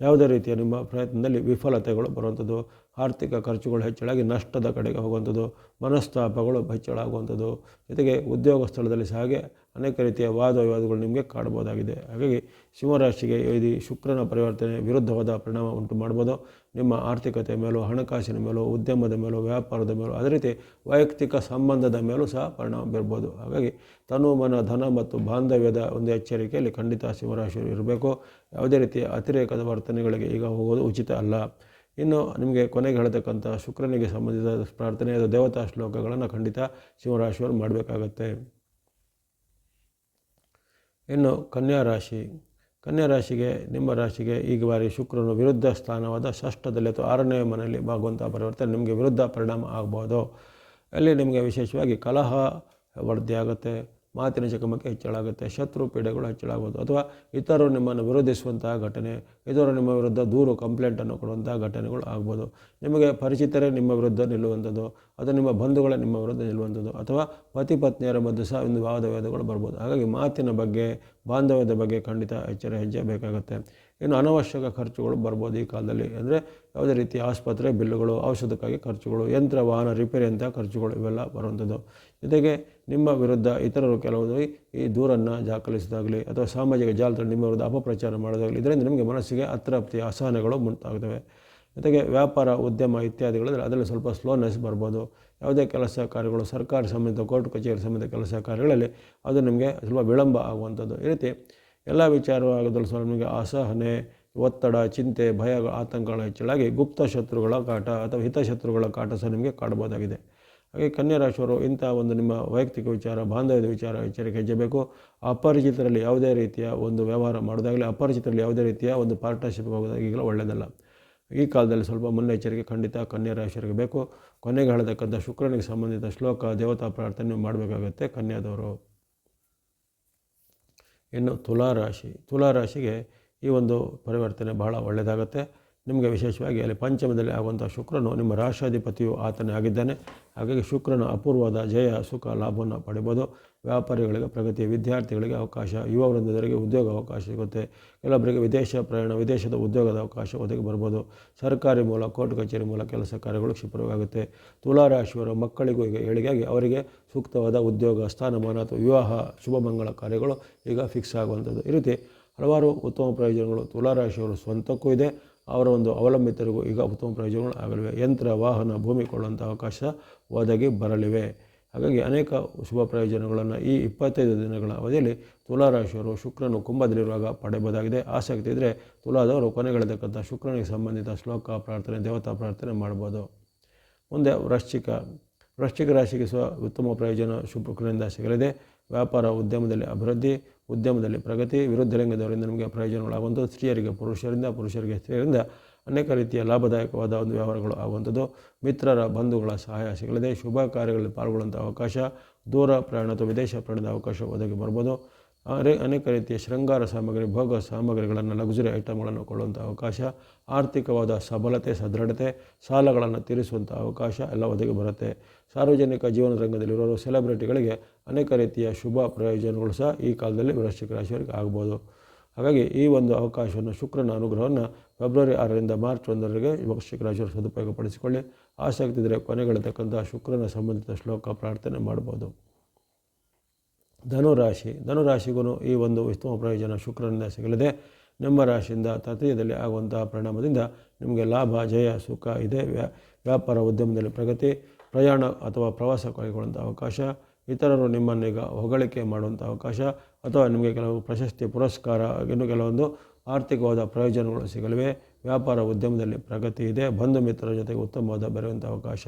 ಯಾವುದೇ ರೀತಿಯ ನಿಮ್ಮ ಪ್ರಯತ್ನದಲ್ಲಿ ವಿಫಲತೆಗಳು ಬರುವಂಥದ್ದು. ಆರ್ಥಿಕ ಖರ್ಚುಗಳು ಹೆಚ್ಚಳಾಗಿ ನಷ್ಟದ ಕಡೆಗೆ ಹೋಗುವಂಥದ್ದು. ಮನಸ್ತಾಪಗಳು ಹೆಚ್ಚಳ ಆಗುವಂಥದ್ದು. ಜೊತೆಗೆ ಉದ್ಯೋಗ ಸ್ಥಳದಲ್ಲಿ ಸಹ ಹಾಗೆ ಅನೇಕ ರೀತಿಯ ವಾದ ವಿವಾದಗಳು ನಿಮಗೆ ಕಾಡ್ಬೋದಾಗಿದೆ. ಹಾಗಾಗಿ ಸಿಂಹರಾಶಿಗೆ ಈ ಶುಕ್ರನ ಪರಿವರ್ತನೆ ವಿರುದ್ಧವಾದ ಪರಿಣಾಮ ಉಂಟು ಮಾಡ್ಬೋದು. ನಿಮ್ಮ ಆರ್ಥಿಕತೆ ಮೇಲೂ, ಹಣಕಾಸಿನ ಮೇಲೂ, ಉದ್ಯಮದ ಮೇಲೂ, ವ್ಯಾಪಾರದ ಮೇಲೂ, ಅದೇ ರೀತಿ ವೈಯಕ್ತಿಕ ಸಂಬಂಧದ ಮೇಲೂ ಸಹ ಪರಿಣಾಮ ಬೀರ್ಬೋದು. ಹಾಗಾಗಿ ತನು, ಮನ, ಧನ ಮತ್ತು ಬಾಂಧವ್ಯದ ಒಂದು ಎಚ್ಚರಿಕೆಯಲ್ಲಿ ಖಂಡಿತ ಸಿಂಹರಾಶಿಯವರು ಇರಬೇಕು. ಯಾವುದೇ ರೀತಿಯ ಅತಿರೇಕದ ವರ್ತನೆಗಳಿಗೆ ಈಗ ಹೋಗೋದು ಉಚಿತ ಅಲ್ಲ. ಇನ್ನು ನಿಮಗೆ ಕೊನೆಗೆ ಹೇಳತಕ್ಕಂಥ ಶುಕ್ರನಿಗೆ ಸಂಬಂಧಿಸಿದ ಪ್ರಾರ್ಥನೆ ಅಥವಾ ದೇವತಾ ಶ್ಲೋಕಗಳನ್ನು ಖಂಡಿತ ಸಿಂಹರಾಶಿಯವರು ಮಾಡಬೇಕಾಗತ್ತೆ. ಇನ್ನು ಕನ್ಯಾ ರಾಶಿಗೆ ನಿಮ್ಮ ರಾಶಿಗೆ ಈಗ ಬಾರಿ ಶುಕ್ರನು ವಿರುದ್ಧ ಸ್ಥಾನವಾದ ಷಷ್ಠದಲ್ಲಿ ಅಥವಾ 6ನೇ ಮನೆಯಲ್ಲಿ ಆಗುವಂಥ ಪರಿವರ್ತನೆ ನಿಮಗೆ ವಿರುದ್ಧ ಪರಿಣಾಮ ಆಗ್ಬೋದು. ಅಲ್ಲಿ ನಿಮಗೆ ವಿಶೇಷವಾಗಿ ಕಲಹ ವೃದ್ಧಿಯಾಗುತ್ತೆ, ಮಾತಿನ ಚಕಮಕಿ ಹೆಚ್ಚಳಾಗುತ್ತೆ, ಶತ್ರು ಪೀಡೆಗಳು ಹೆಚ್ಚಳಾಗ್ಬೋದು. ಅಥವಾ ಇತರರು ನಿಮ್ಮನ್ನು ವಿರೋಧಿಸುವಂತಹ ಘಟನೆ, ಇತರರು ನಿಮ್ಮ ವಿರುದ್ಧ ದೂರು, ಕಂಪ್ಲೇಂಟನ್ನು ಕೊಡುವಂತಹ ಘಟನೆಗಳು ಆಗ್ಬೋದು. ನಿಮಗೆ ಪರಿಚಿತರೇ ನಿಮ್ಮ ವಿರುದ್ಧ ನಿಲ್ಲುವಂಥದ್ದು ಅಥವಾ ನಿಮ್ಮ ಬಂಧುಗಳೇ ನಿಮ್ಮ ವಿರುದ್ಧ ನಿಲ್ಲುವಂಥದ್ದು ಅಥವಾ ಪತಿ ಪತ್ನಿಯರ ಮಧ್ಯೆ ಸಹ ಒಂದು ವಾದ ವಿವಾದಗಳು ಬರ್ಬೋದು. ಹಾಗಾಗಿ ಮಾತಿನ ಬಗ್ಗೆ, ಬಾಂಧವ್ಯದ ಬಗ್ಗೆ ಖಂಡಿತ ಎಚ್ಚರ ಹೆಜ್ಜೆ ಬೇಕಾಗುತ್ತೆ. ಇನ್ನು ಅನವಶ್ಯಕ ಖರ್ಚುಗಳು ಬರ್ಬೋದು ಈ ಕಾಲದಲ್ಲಿ. ಅಂದರೆ ಯಾವುದೇ ರೀತಿಯ ಆಸ್ಪತ್ರೆ ಬಿಲ್ಲುಗಳು, ಔಷಧಕ್ಕಾಗಿ ಖರ್ಚುಗಳು, ಯಂತ್ರ ವಾಹನ ರಿಪೇರಿ ಅಂಥ ಖರ್ಚುಗಳು ಇವೆಲ್ಲ ಬರುವಂಥದ್ದು. ಜೊತೆಗೆ ನಿಮ್ಮ ವಿರುದ್ಧ ಇತರರು ಕೆಲವು ಈ ದೂರನ್ನು ದಾಖಲಿಸೋದಾಗಲಿ ಅಥವಾ ಸಾಮಾಜಿಕ ಜಾಲತಾಣ ನಿಮ್ಮ ವಿರುದ್ಧ ಅಪಪ್ರಚಾರ ಮಾಡೋದಾಗಲಿ, ಇದರಿಂದ ನಿಮಗೆ ಮನಸ್ಸಿಗೆ ಅತೃಪ್ತಿ, ಅಸಹನೆಗಳು ಮುಂತಾಗ್ತವೆ. ಜೊತೆಗೆ ವ್ಯಾಪಾರ, ಉದ್ಯಮ ಇತ್ಯಾದಿಗಳಿದ್ರೆ ಅದರಲ್ಲಿ ಸ್ವಲ್ಪ ಸ್ಲೋನೆಸ್ ಬರ್ಬೋದು. ಯಾವುದೇ ಕೆಲಸ ಕಾರ್ಯಗಳು, ಸರ್ಕಾರ ಸಂಬಂಧಿತ ಕೋರ್ಟ್ ಕಚೇರಿ ಸಂಬಂಧಿತ ಕೆಲಸ ಕಾರ್ಯಗಳಲ್ಲಿ ಅದು ನಿಮಗೆ ಸ್ವಲ್ಪ ವಿಳಂಬ ಆಗುವಂಥದ್ದು. ಈ ರೀತಿ ಎಲ್ಲ ವಿಚಾರವಾಗೋದ್ರಲ್ಲಿ ಸ್ವಲ್ಪ ನಿಮಗೆ ಅಸಹನೆ, ಒತ್ತಡ, ಚಿಂತೆ, ಭಯ, ಆತಂಕಗಳ ಹೆಚ್ಚಳಾಗಿ ಗುಪ್ತ ಶತ್ರುಗಳ ಕಾಟ ಅಥವಾ ಹಿತಶತ್ರುಗಳ ಕಾಟ ಸಹ ನಿಮಗೆ ಕಾಡ್ಬೋದಾಗಿದೆ. ಹಾಗೆ ಕನ್ಯಾ ರಾಶಿಯವರು ಇಂಥ ಒಂದು ನಿಮ್ಮ ವೈಯಕ್ತಿಕ ವಿಚಾರ, ಬಾಂಧವ್ಯದ ವಿಚಾರ ಎಚ್ಚರಿಕೆ ಹೆಜ್ಜಬೇಕು. ಅಪರಿಚಿತರಲ್ಲಿ ಯಾವುದೇ ರೀತಿಯ ಒಂದು ವ್ಯವಹಾರ ಮಾಡೋದಾಗಲಿ, ಅಪರಿಚಿತರಲ್ಲಿ ಯಾವುದೇ ರೀತಿಯ ಒಂದು ಪಾರ್ಟ್ನರ್ಶಿಪ್ ಆಗೋದಾಗಲಿ ಒಳ್ಳೆಯದಲ್ಲ. ಈ ಕಾಲದಲ್ಲಿ ಸ್ವಲ್ಪ ಮುನ್ನೆಚ್ಚರಿಕೆ ಖಂಡಿತ ಕನ್ಯಾ ರಾಶಿಯವರಿಗೆ ಬೇಕು. ಕೊನೆಗೆ ಹೇಳತಕ್ಕಂಥ ಶುಕ್ರನಿಗೆ ಸಂಬಂಧಿತ ಶ್ಲೋಕ, ದೇವತಾ ಪ್ರಾರ್ಥನೆ ಮಾಡಬೇಕಾಗತ್ತೆ ಕನ್ಯಾದವರು. ಇನ್ನು ತುಲಾರಾಶಿಗೆ ಈ ಒಂದು ಪರಿವರ್ತನೆ ಬಹಳ ಒಳ್ಳೆಯದಾಗುತ್ತೆ. ನಿಮಗೆ ವಿಶೇಷವಾಗಿ ಅಲ್ಲಿ ಪಂಚಮದಲ್ಲಿ ಆಗುವಂಥ ಶುಕ್ರನು ನಿಮ್ಮ ರಾಶಾಧಿಪತಿಯು ಆತನೇ ಆಗಿದ್ದಾನೆ. ಹಾಗಾಗಿ ಶುಕ್ರನ ಅಪೂರ್ವದ ಜಯ, ಸುಖ, ಲಾಭವನ್ನು ಪಡಿಬೋದು. ವ್ಯಾಪಾರಿಗಳಿಗೆ ಪ್ರಗತಿ, ವಿದ್ಯಾರ್ಥಿಗಳಿಗೆ ಅವಕಾಶ, ಯುವ ವೃಂದದವರಿಗೆ ಉದ್ಯೋಗ ಅವಕಾಶ ಸಿಗುತ್ತೆ. ಕೆಲವೊಬ್ಬರಿಗೆ ವಿದೇಶ ಪ್ರಯಾಣ, ವಿದೇಶದ ಉದ್ಯೋಗದ ಅವಕಾಶ ಒದಗಿ ಬರ್ಬೋದು. ಸರ್ಕಾರಿ ಮೂಲ, ಕೋರ್ಟ್ ಕಚೇರಿ ಮೂಲ ಕೆಲಸ ಕಾರ್ಯಗಳು ಕ್ಷಿಪ್ರವಾಗುತ್ತೆ. ತುಲಾರಾಶಿಯವರ ಮಕ್ಕಳಿಗೂ ಈಗ ಏಳಿಗೆಯಾಗಿ ಅವರಿಗೆ ಸೂಕ್ತವಾದ ಉದ್ಯೋಗ, ಸ್ಥಾನಮಾನ ಅಥವಾ ವಿವಾಹ, ಶುಭ ಮಂಗಳ ಕಾರ್ಯಗಳು ಈಗ ಫಿಕ್ಸ್ ಆಗುವಂಥದ್ದು. ಈ ರೀತಿ ಹಲವಾರು ಉತ್ತಮ ಪ್ರಯೋಜನಗಳು ತುಲಾರಾಶಿಯವರು ಸ್ವಂತಕ್ಕೂ ಇದೆ, ಅವರ ಒಂದು ಅವಲಂಬಿತರಿಗೂ ಈಗ ಉತ್ತಮ ಪ್ರಯೋಜನಗಳು ಆಗಲಿವೆ. ಯಂತ್ರ, ವಾಹನ, ಭೂಮಿ ಕೊಳ್ಳುವಂಥ ಅವಕಾಶ ಒದಗಿ ಬರಲಿವೆ. ಹಾಗಾಗಿ ಅನೇಕ ಶುಭ ಪ್ರಯೋಜನಗಳನ್ನು ಈ 25 ದಿನಗಳ ಅವಧಿಯಲ್ಲಿ ತುಲಾರಾಶಿಯವರು ಶುಕ್ರನು ಕುಂಭದಲ್ಲಿರುವಾಗ ಪಡೆಯಬಹುದಾಗಿದೆ. ಆಸಕ್ತಿ ಇದ್ದರೆ ತುಲಾದವರು ಕೊನೆಗೆಳೆದಕ್ಕಂಥ ಶುಕ್ರನಿಗೆ ಸಂಬಂಧಿತ ಶ್ಲೋಕ ಪ್ರಾರ್ಥನೆ, ದೇವತಾ ಪ್ರಾರ್ಥನೆ ಮಾಡ್ಬೋದು. ಮುಂದೆ ವೃಶ್ಚಿಕ ರಾಶಿಗೆ ಸಹ ಉತ್ತಮ ಪ್ರಯೋಜನ ಶುಕ್ರನಿಂದ ಸಿಗಲಿದೆ. ವ್ಯಾಪಾರ, ಉದ್ಯಮದಲ್ಲಿ ಅಭಿವೃದ್ಧಿ, ಉದ್ಯಮದಲ್ಲಿ ಪ್ರಗತಿ, ವಿರುದ್ಧ ಲಿಂಗದವರಿಂದ ನಿಮಗೆ ಪ್ರಯೋಜನಗಳಾಗುವಂಥದ್ದು. ಸ್ತ್ರೀಯರಿಗೆ ಪುರುಷರಿಂದ, ಪುರುಷರಿಗೆ ಸ್ತ್ರೀಯರಿಂದ ಅನೇಕ ರೀತಿಯ ಲಾಭದಾಯಕವಾದ ಒಂದು ವ್ಯವಹಾರಗಳು ಆಗುವಂಥದ್ದು. ಮಿತ್ರರ ಬಂಧುಗಳ ಸಹಾಯ ಸಿಗಲಿದೆ. ಶುಭ ಕಾರ್ಯಗಳಲ್ಲಿ ಪಾಲ್ಗೊಳ್ಳುವಂಥ ಅವಕಾಶ, ದೂರ ಪ್ರಯಾಣ ಅಥವಾ ವಿದೇಶ ಪ್ರಯಾಣದ ಅವಕಾಶ ಒದಗಿ ಬರ್ಬೋದು. ಅನೇಕ ರೀತಿಯ ಶೃಂಗಾರ ಸಾಮಗ್ರಿ, ಭೋಗ ಸಾಮಗ್ರಿಗಳನ್ನು, ಲಕ್ಸುರಿ ಐಟಮ್ಗಳನ್ನು ಕೊಳ್ಳುವಂಥ ಅವಕಾಶ, ಆರ್ಥಿಕವಾದ ಸಬಲತೆ, ಸದೃಢತೆ, ಸಾಲಗಳನ್ನು ತೀರಿಸುವಂಥ ಅವಕಾಶ ಎಲ್ಲ ಒದಗಿ ಬರುತ್ತೆ. ಸಾರ್ವಜನಿಕ ಜೀವನದ ರಂಗದಲ್ಲಿರೋರು, ಸೆಲೆಬ್ರಿಟಿಗಳಿಗೆ ಅನೇಕ ರೀತಿಯ ಶುಭ ಪ್ರಯೋಜನಗಳು ಸಹ ಈ ಕಾಲದಲ್ಲಿ ವೃಶ್ಚಿಕ ರಾಶಿಯವರಿಗೆ ಆಗ್ಬೋದು. ಹಾಗಾಗಿ ಈ ಒಂದು ಅವಕಾಶವನ್ನು, ಶುಕ್ರನ ಅನುಗ್ರಹವನ್ನು ಫೆಬ್ರವರಿ 6ರಿಂದ ಮಾರ್ಚ್ 1ರವರೆಗೆ ವೃಶ್ಚಿಕ ರಾಶಿಯವರು ಸದುಪಯೋಗಪಡಿಸಿಕೊಳ್ಳಿ. ಆಸಕ್ತಿ ಇದ್ದರೆ ಕೊನೆಗೊಳ್ಳತಕ್ಕಂಥ ಶುಕ್ರನ ಸಂಬಂಧಿತ ಶ್ಲೋಕ ಪ್ರಾರ್ಥನೆ ಮಾಡ್ಬೋದು. ಧನುರಾಶಿಗೂ ಈ ಒಂದು ಉತ್ತಮ ಪ್ರಯೋಜನ ಶುಕ್ರನಿಂದ ಸಿಗಲಿದೆ. ನಿಮ್ಮ ರಾಶಿಯಿಂದ ತೃತೀಯದಲ್ಲಿ ಆಗುವಂತಹ ಪರಿಣಾಮದಿಂದ ನಿಮಗೆ ಲಾಭ, ಜಯ, ಸುಖ ಇದೆ. ವ್ಯಾಪಾರ ಉದ್ಯಮದಲ್ಲಿ ಪ್ರಗತಿ, ಪ್ರಯಾಣ ಅಥವಾ ಪ್ರವಾಸ ಕೈಗೊಳ್ಳುವಂಥ ಅವಕಾಶ, ಇತರರು ನಿಮ್ಮನ್ನೀಗ ಹೊಗಳಿಕೆ ಮಾಡುವಂಥ ಅವಕಾಶ ಅಥವಾ ನಿಮಗೆ ಕೆಲವು ಪ್ರಶಸ್ತಿ, ಪುರಸ್ಕಾರ, ಇನ್ನು ಕೆಲವೊಂದು ಆರ್ಥಿಕವಾದ ಪ್ರಯೋಜನಗಳು ಸಿಗಲಿವೆ. ವ್ಯಾಪಾರ ಉದ್ಯಮದಲ್ಲಿ ಪ್ರಗತಿ ಇದೆ. ಬಂಧು ಮಿತ್ರರ ಜೊತೆಗೆ ಉತ್ತಮವಾದ ಬೆರೆಯುವಂಥ ಅವಕಾಶ,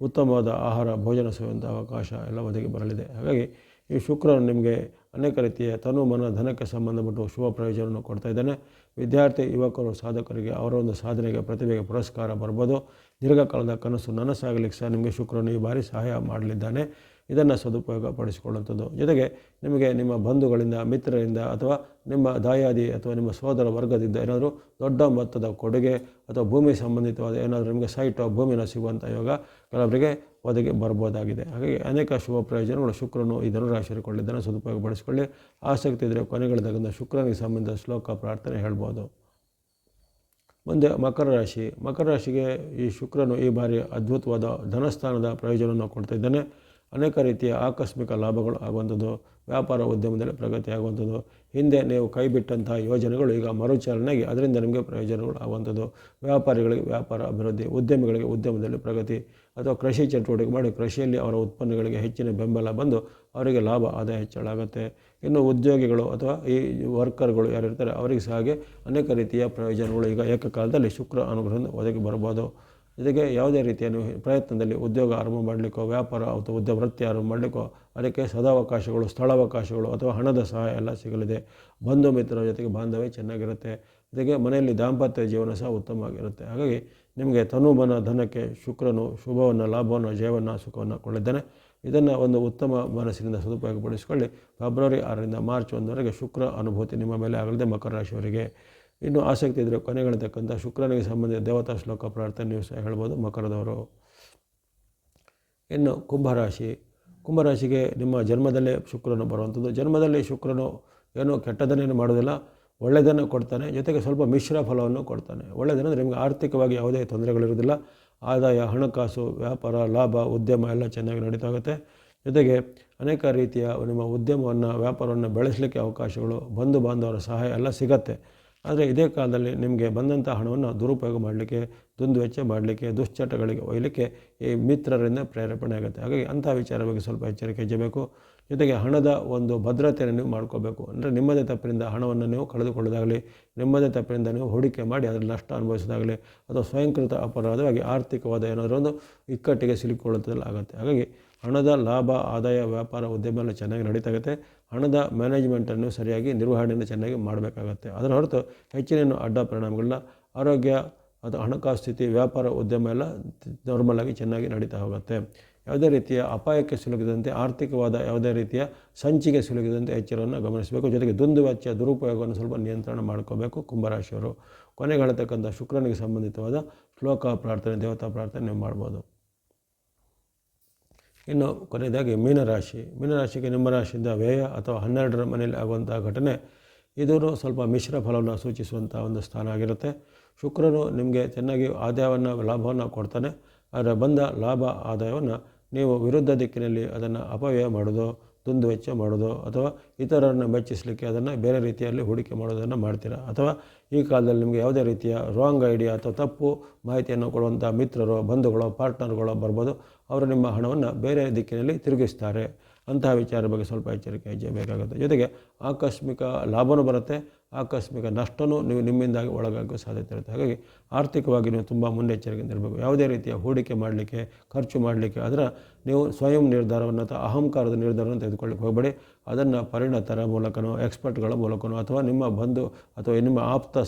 ಉತ್ತಮವಾದ ಆಹಾರ, ಭೋಜನ ಸೇರುವಂಥ ಅವಕಾಶ ಎಲ್ಲ ಒದಗಿ ಬರಲಿದೆ. ಹಾಗಾಗಿ ಈ ಶುಕ್ರನು ನಿಮಗೆ ಅನೇಕ ರೀತಿಯ ತನು, ಮನ, ಧನಕ್ಕೆ ಸಂಬಂಧಪಟ್ಟು ಶುಭ ಪ್ರಯೋಜನವನ್ನು ಕೊಡ್ತಾ ಇದ್ದಾನೆ. ವಿದ್ಯಾರ್ಥಿ, ಯುವಕರು, ಸಾಧಕರಿಗೆ ಅವರ ಒಂದು ಸಾಧನೆಗೆ, ಪ್ರತಿಭೆಗೆ ಪುರಸ್ಕಾರ ಬರ್ಬೋದು. ದೀರ್ಘಕಾಲದ ಕನಸು ನನಸಾಗಲಿಕ್ಕೆ ಸಹ ನಿಮಗೆ ಶುಕ್ರನು ಈ ಬಾರಿ ಸಹಾಯ ಮಾಡಲಿದ್ದಾನೆ. ಇದನ್ನು ಸದುಪಯೋಗ ಪಡಿಸಿಕೊಳ್ಳುವಂಥದ್ದು. ಜೊತೆಗೆ ನಿಮಗೆ ನಿಮ್ಮ ಬಂಧುಗಳಿಂದ, ಮಿತ್ರರಿಂದ ಅಥವಾ ನಿಮ್ಮ ದಾಯಾದಿ ಅಥವಾ ನಿಮ್ಮ ಸೋದರ ವರ್ಗದಿಂದ ಏನಾದರೂ ದೊಡ್ಡ ಮೊತ್ತದ ಕೊಡುಗೆ ಅಥವಾ ಭೂಮಿ ಸಂಬಂಧಿತವಾದ ಏನಾದರೂ ನಿಮಗೆ ಸೈಟೋ ಭೂಮಿನ ಸಿಗುವಂಥ ಯೋಗ ಕೆಲವರಿಗೆ ಒದಗಿ ಬರ್ಬೋದಾಗಿದೆ. ಹಾಗಾಗಿ ಅನೇಕ ಶುಭ ಪ್ರಯೋಜನಗಳು ಶುಕ್ರನು ಈ ಧನುರಾಶಿಯಲ್ಲಿ ಕೊಳ್ಳಿದ್ದಾನೆ. ಸದುಪಯೋಗ ಪಡಿಸಿಕೊಳ್ಳಿ. ಆಸಕ್ತಿ ಇದ್ದರೆ ಕೊನೆಗಳಿಂದ ಶುಕ್ರನಿಗೆ ಸಂಬಂಧಿಸಿದ ಶ್ಲೋಕ ಪ್ರಾರ್ಥನೆ ಹೇಳ್ಬೋದು. ಮುಂದೆ ಮಕರ ರಾಶಿಗೆ ಈ ಶುಕ್ರನು ಈ ಬಾರಿ ಅದ್ಭುತವಾದ ಧನಸ್ಥಾನದ ಪ್ರಯೋಜನವನ್ನು ಕೊಡ್ತಾ ಇದ್ದಾನೆ. ಅನೇಕ ರೀತಿಯ ಆಕಸ್ಮಿಕ ಲಾಭಗಳು ಆಗುವಂಥದ್ದು, ವ್ಯಾಪಾರ ಉದ್ಯಮದಲ್ಲಿ ಪ್ರಗತಿ ಆಗುವಂಥದ್ದು, ಹಿಂದೆ ನೀವು ಕೈಬಿಟ್ಟಂತಹ ಯೋಜನೆಗಳು ಈಗ ಮರುಚಾಲನೆಯಾಗಿ ಅದರಿಂದ ನಿಮಗೆ ಪ್ರಯೋಜನಗಳು ಆಗುವಂಥದ್ದು, ವ್ಯಾಪಾರಿಗಳಿಗೆ ವ್ಯಾಪಾರ ಅಭಿವೃದ್ಧಿ, ಉದ್ಯಮಿಗಳಿಗೆ ಉದ್ಯಮದಲ್ಲಿ ಪ್ರಗತಿ ಅಥವಾ ಕೃಷಿ ಚಟುವಟಿಕೆ ಮಾಡಿ ಕೃಷಿಯಲ್ಲಿ ಅವರ ಉತ್ಪನ್ನಗಳಿಗೆ ಹೆಚ್ಚಿನ ಬೆಂಬಲ ಬಂದು ಅವರಿಗೆ ಲಾಭ, ಆದಾಯ ಹೆಚ್ಚಳ ಆಗುತ್ತೆ. ಇನ್ನು ಉದ್ಯೋಗಿಗಳು ಅಥವಾ ಈ ವರ್ಕರ್ಗಳು ಯಾರಿರ್ತಾರೆ ಅವರಿಗೆ ಸಹ ಹಾಗೆ ಅನೇಕ ರೀತಿಯ ಪ್ರಯೋಜನಗಳು ಈಗ ಏಕಕಾಲದಲ್ಲಿ ಶುಕ್ರ ಅನುಗ್ರಹದಿಂದ ಒದಗಿ ಬರ್ಬೋದು. ಜೊತೆಗೆ ಯಾವುದೇ ರೀತಿಯ ಪ್ರಯತ್ನದಲ್ಲಿ ಉದ್ಯೋಗ ಆರಂಭ ಮಾಡಲಿಕ್ಕೋ, ವ್ಯಾಪಾರ ಅಥವಾ ಉದ್ಯೋಗ ವೃತ್ತಿ ಆರಂಭ ಮಾಡಲಿಕ್ಕೋ ಅದಕ್ಕೆ ಸದಾವಕಾಶಗಳು, ಸ್ಥಳಾವಕಾಶಗಳು ಅಥವಾ ಹಣದ ಸಹಾಯ ಎಲ್ಲ ಸಿಗಲಿದೆ. ಬಂಧು ಮಿತ್ರರ ಜೊತೆಗೆ ಬಾಂಧವ್ಯ ಚೆನ್ನಾಗಿರುತ್ತೆ. ಜೊತೆಗೆ ಮನೆಯಲ್ಲಿ ದಾಂಪತ್ಯ ಜೀವನ ಸಹ ಉತ್ತಮವಾಗಿರುತ್ತೆ. ಹಾಗಾಗಿ ನಿಮಗೆ ತನು, ಮನ, ಧನಕ್ಕೆ ಶುಕ್ರನು ಶುಭವನ್ನು, ಲಾಭವನ್ನು, ಜಯವನ್ನು, ಸುಖವನ್ನು ಕೊಳ್ಳಿದ್ದಾನೆ. ಇದನ್ನು ಒಂದು ಉತ್ತಮ ಮನಸ್ಸಿನಿಂದ ಸದುಪಯೋಗಪಡಿಸಿಕೊಳ್ಳಿ. ಫೆಬ್ರವರಿ 6ರಿಂದ ಮಾರ್ಚ್ 1ರವರೆಗೆ ಶುಕ್ರ ಅನುಭೂತಿ ನಿಮ್ಮ ಮೇಲೆ ಆಗಲಿದೆ ಮಕರ ರಾಶಿಯವರಿಗೆ. ಇನ್ನು ಆಸಕ್ತಿ ಇದ್ದರೆ ಕೊನೆಗಳಿರ್ತಕ್ಕಂಥ ಶುಕ್ರನಿಗೆ ಸಂಬಂಧಿಸಿದ ದೇವತಾ ಶ್ಲೋಕ ಪ್ರಾರ್ಥನೆ ನೀವು ಸಹ ಹೇಳ್ಬೋದು ಮಕರದವರು. ಇನ್ನು ಕುಂಭರಾಶಿಗೆ ನಿಮ್ಮ ಜನ್ಮದಲ್ಲೇ ಶುಕ್ರನು ಬರುವಂಥದ್ದು. ಜನ್ಮದಲ್ಲಿ ಶುಕ್ರನು ಏನೋ ಕೆಟ್ಟದನ್ನೇನು ಮಾಡೋದಿಲ್ಲ, ಒಳ್ಳೆಯದನ್ನು ಕೊಡ್ತಾನೆ. ಜೊತೆಗೆ ಸ್ವಲ್ಪ ಮಿಶ್ರ ಫಲವನ್ನು ಕೊಡ್ತಾನೆ. ಒಳ್ಳೆಯದಂದರೆ ನಿಮಗೆ ಆರ್ಥಿಕವಾಗಿ ಯಾವುದೇ ತೊಂದರೆಗಳಿರೋದಿಲ್ಲ. ಆದಾಯ, ಹಣಕಾಸು, ವ್ಯಾಪಾರ, ಲಾಭ, ಉದ್ಯಮ ಎಲ್ಲ ಚೆನ್ನಾಗಿ ನಡೀತಾ ಹೋಗುತ್ತೆ. ಜೊತೆಗೆ ಅನೇಕ ರೀತಿಯ ನಿಮ್ಮ ಉದ್ಯಮವನ್ನು, ವ್ಯಾಪಾರವನ್ನು ಬೆಳೆಸಲಿಕ್ಕೆ ಅವಕಾಶಗಳು, ಬಂಧು ಬಾಂಧವರ ಸಹಾಯ ಎಲ್ಲ ಸಿಗತ್ತೆ. ಆದರೆ ಇದೇ ಕಾಲದಲ್ಲಿ ನಿಮಗೆ ಬಂದಂಥ ಹಣವನ್ನು ದುರುಪಯೋಗ ಮಾಡಲಿಕ್ಕೆ, ದುಂದುವೆಚ್ಚ ಮಾಡಲಿಕ್ಕೆ, ದುಶ್ಚಟಗಳಿಗೆ ಒಯ್ಯಲಿಕ್ಕೆ ಈ ಮಿತ್ರರಿಂದ ಪ್ರೇರೇಪಣೆ ಆಗುತ್ತೆ. ಹಾಗಾಗಿ ಅಂಥ ವಿಚಾರ ಬಗ್ಗೆ ಸ್ವಲ್ಪ ಎಚ್ಚರಿಕೆ ವಹಿಸಬೇಕು. ಜೊತೆಗೆ ಹಣದ ಒಂದು ಭದ್ರತೆಯನ್ನು ನೀವು ಮಾಡ್ಕೋಬೇಕು. ಅಂದರೆ ನಿಮ್ಮದೇ ತಪ್ಪಿನಿಂದ ಹಣವನ್ನು ನೀವು ಕಳೆದುಕೊಳ್ಳೋದಾಗಲಿ, ನಿಮ್ಮದೇ ತಪ್ಪಿನಿಂದ ನೀವು ಹೂಡಿಕೆ ಮಾಡಿ ಅದರಲ್ಲಿ ನಷ್ಟ ಅನುಭವಿಸೋದಾಗಲಿ ಅಥವಾ ಸ್ವಯಂಕೃತ ಅಪರಾಧವಾಗಿ ಆರ್ಥಿಕವಾದ ಏನಾದರೂ ಒಂದು ಇಕ್ಕಟ್ಟಿಗೆ ಸಿಲುಕೊಳ್ಳುತ್ತದಲ್ಲ ಆಗುತ್ತೆ. ಹಾಗಾಗಿ ಹಣದ ಲಾಭ, ಆದಾಯ, ವ್ಯಾಪಾರ, ಉದ್ಯಮ ಎಲ್ಲ ಚೆನ್ನಾಗಿ ನಡೀತಾಗುತ್ತೆ. ಹಣದ ಮ್ಯಾನೇಜ್ಮೆಂಟನ್ನು ಸರಿಯಾಗಿ ನಿರ್ವಹಣೆಯನ್ನು ಚೆನ್ನಾಗಿ ಮಾಡಬೇಕಾಗತ್ತೆ. ಅದರ ಹೊರತು ಹೆಚ್ಚಿನ ಅಡ್ಡ ಪರಿಣಾಮಗಳನ್ನ, ಆರೋಗ್ಯ ಅಥವಾ ಹಣಕಾಸು ಸ್ಥಿತಿ, ವ್ಯಾಪಾರ, ಉದ್ಯಮ ಎಲ್ಲ ನಾರ್ಮಲಾಗಿ ಚೆನ್ನಾಗಿ ನಡೀತಾ ಹೋಗುತ್ತೆ. ಯಾವುದೇ ರೀತಿಯ ಅಪಾಯಕ್ಕೆ ಸಿಲುಕಿದಂತೆ, ಆರ್ಥಿಕವಾದ ಯಾವುದೇ ರೀತಿಯ ಸಂಚಿಗೆ ಸಿಲುಕಿದಂತೆ ಎಚ್ಚರವನ್ನು ಗಮನಿಸಬೇಕು. ಜೊತೆಗೆ ದುಂದುವೆಚ್ಚ, ದುರುಪಯೋಗವನ್ನು ಸ್ವಲ್ಪ ನಿಯಂತ್ರಣ ಮಾಡ್ಕೋಬೇಕು ಕುಂಭರಾಶಿಯವರು. ಕೊನೆಗೆ ಹೇಳತಕ್ಕಂಥ ಶುಕ್ರನಿಗೆ ಸಂಬಂಧಿತವಾದ ಶ್ಲೋಕ ಪ್ರಾರ್ಥನೆ, ದೇವತಾ ಪ್ರಾರ್ಥನೆ ನೀವು ಮಾಡ್ಬೋದು. ಇನ್ನು ಕೊನೆಯದಾಗಿ ಮೀನರಾಶಿಗೆ ನಿಮ್ಮ ರಾಶಿಯಿಂದ ವ್ಯಯ ಅಥವಾ 12ರ ಮನೆಯಲ್ಲಿ ಆಗುವಂಥ ಘಟನೆ ಇದೂ ಸ್ವಲ್ಪ ಮಿಶ್ರ ಫಲವನ್ನು ಸೂಚಿಸುವಂಥ ಒಂದು ಸ್ಥಾನ ಆಗಿರುತ್ತೆ. ಶುಕ್ರನು ನಿಮಗೆ ಚೆನ್ನಾಗಿ ಆದಾಯವನ್ನು, ಲಾಭವನ್ನು ಕೊಡ್ತಾನೆ. ಆದರೆ ಬಂದ ಲಾಭ, ಆದಾಯವನ್ನು ನೀವು ವಿರುದ್ಧ ದಿಕ್ಕಿನಲ್ಲಿ ಅದನ್ನು ಅಪವ್ಯಯ ಮಾಡೋದು, ದುಂದುವೆಚ್ಚ ಮಾಡೋದು ಅಥವಾ ಇತರರನ್ನು ಮೆಚ್ಚಿಸಲಿಕ್ಕೆ ಅದನ್ನು ಬೇರೆ ರೀತಿಯಲ್ಲಿ ಹೂಡಿಕೆ ಮಾಡೋದನ್ನು ಮಾಡ್ತೀರಾ. ಅಥವಾ ಈ ಕಾಲದಲ್ಲಿ ನಿಮಗೆ ಯಾವುದೇ ರೀತಿಯ ರಾಂಗ್ ಐಡಿಯಾ ಅಥವಾ ತಪ್ಪು ಮಾಹಿತಿಯನ್ನು ಕೊಡುವಂಥ ಮಿತ್ರರು, ಬಂಧುಗಳು, ಪಾರ್ಟ್ನರ್ಗಳು ಬರ್ಬೋದು. ಅವರು ನಿಮ್ಮ ಹಣವನ್ನು ಬೇರೆ ದಿಕ್ಕಿನಲ್ಲಿ ತಿರುಗಿಸ್ತಾರೆ. ಅಂತಹ ವಿಚಾರ ಬಗ್ಗೆ ಸ್ವಲ್ಪ ಎಚ್ಚರಿಕೆ ವಹಿಸಬೇಕಾಗುತ್ತೆ. ಜೊತೆಗೆ ಆಕಸ್ಮಿಕ ಲಾಭವೂ ಬರುತ್ತೆ, ಆಕಸ್ಮಿಕ ನಷ್ಟವೂ ನೀವು ನಿಮ್ಮಿಂದಾಗಿ ಒಳಗಾಗೋ ಸಾಧ್ಯತೆ ಇರುತ್ತೆ. ಹಾಗಾಗಿ ಆರ್ಥಿಕವಾಗಿ ನೀವು ತುಂಬ ಮುನ್ನೆಚ್ಚರಿಕೆಯಿಂದ ಇರಬೇಕು. ಯಾವುದೇ ರೀತಿಯ ಹೂಡಿಕೆ ಮಾಡಲಿಕ್ಕೆ, ಖರ್ಚು ಮಾಡಲಿಕ್ಕೆ ಅದರ ನೀವು ಸ್ವಯಂ ನಿರ್ಧಾರವನ್ನು ಅಥವಾ ಅಹಂಕಾರದ ನಿರ್ಧಾರವನ್ನು ತೆಗೆದುಕೊಳ್ಳಿಕ್ಕೆ ಹೋಗಬೇಡಿ. ಅದನ್ನು ಪರಿಣತರ ಮೂಲಕನೋ, ಎಕ್ಸ್ಪರ್ಟ್ಗಳ ಮೂಲಕನೋ ಅಥವಾ ನಿಮ್ಮ ಬಂಧು ಅಥವಾ ನಿಮ್ಮ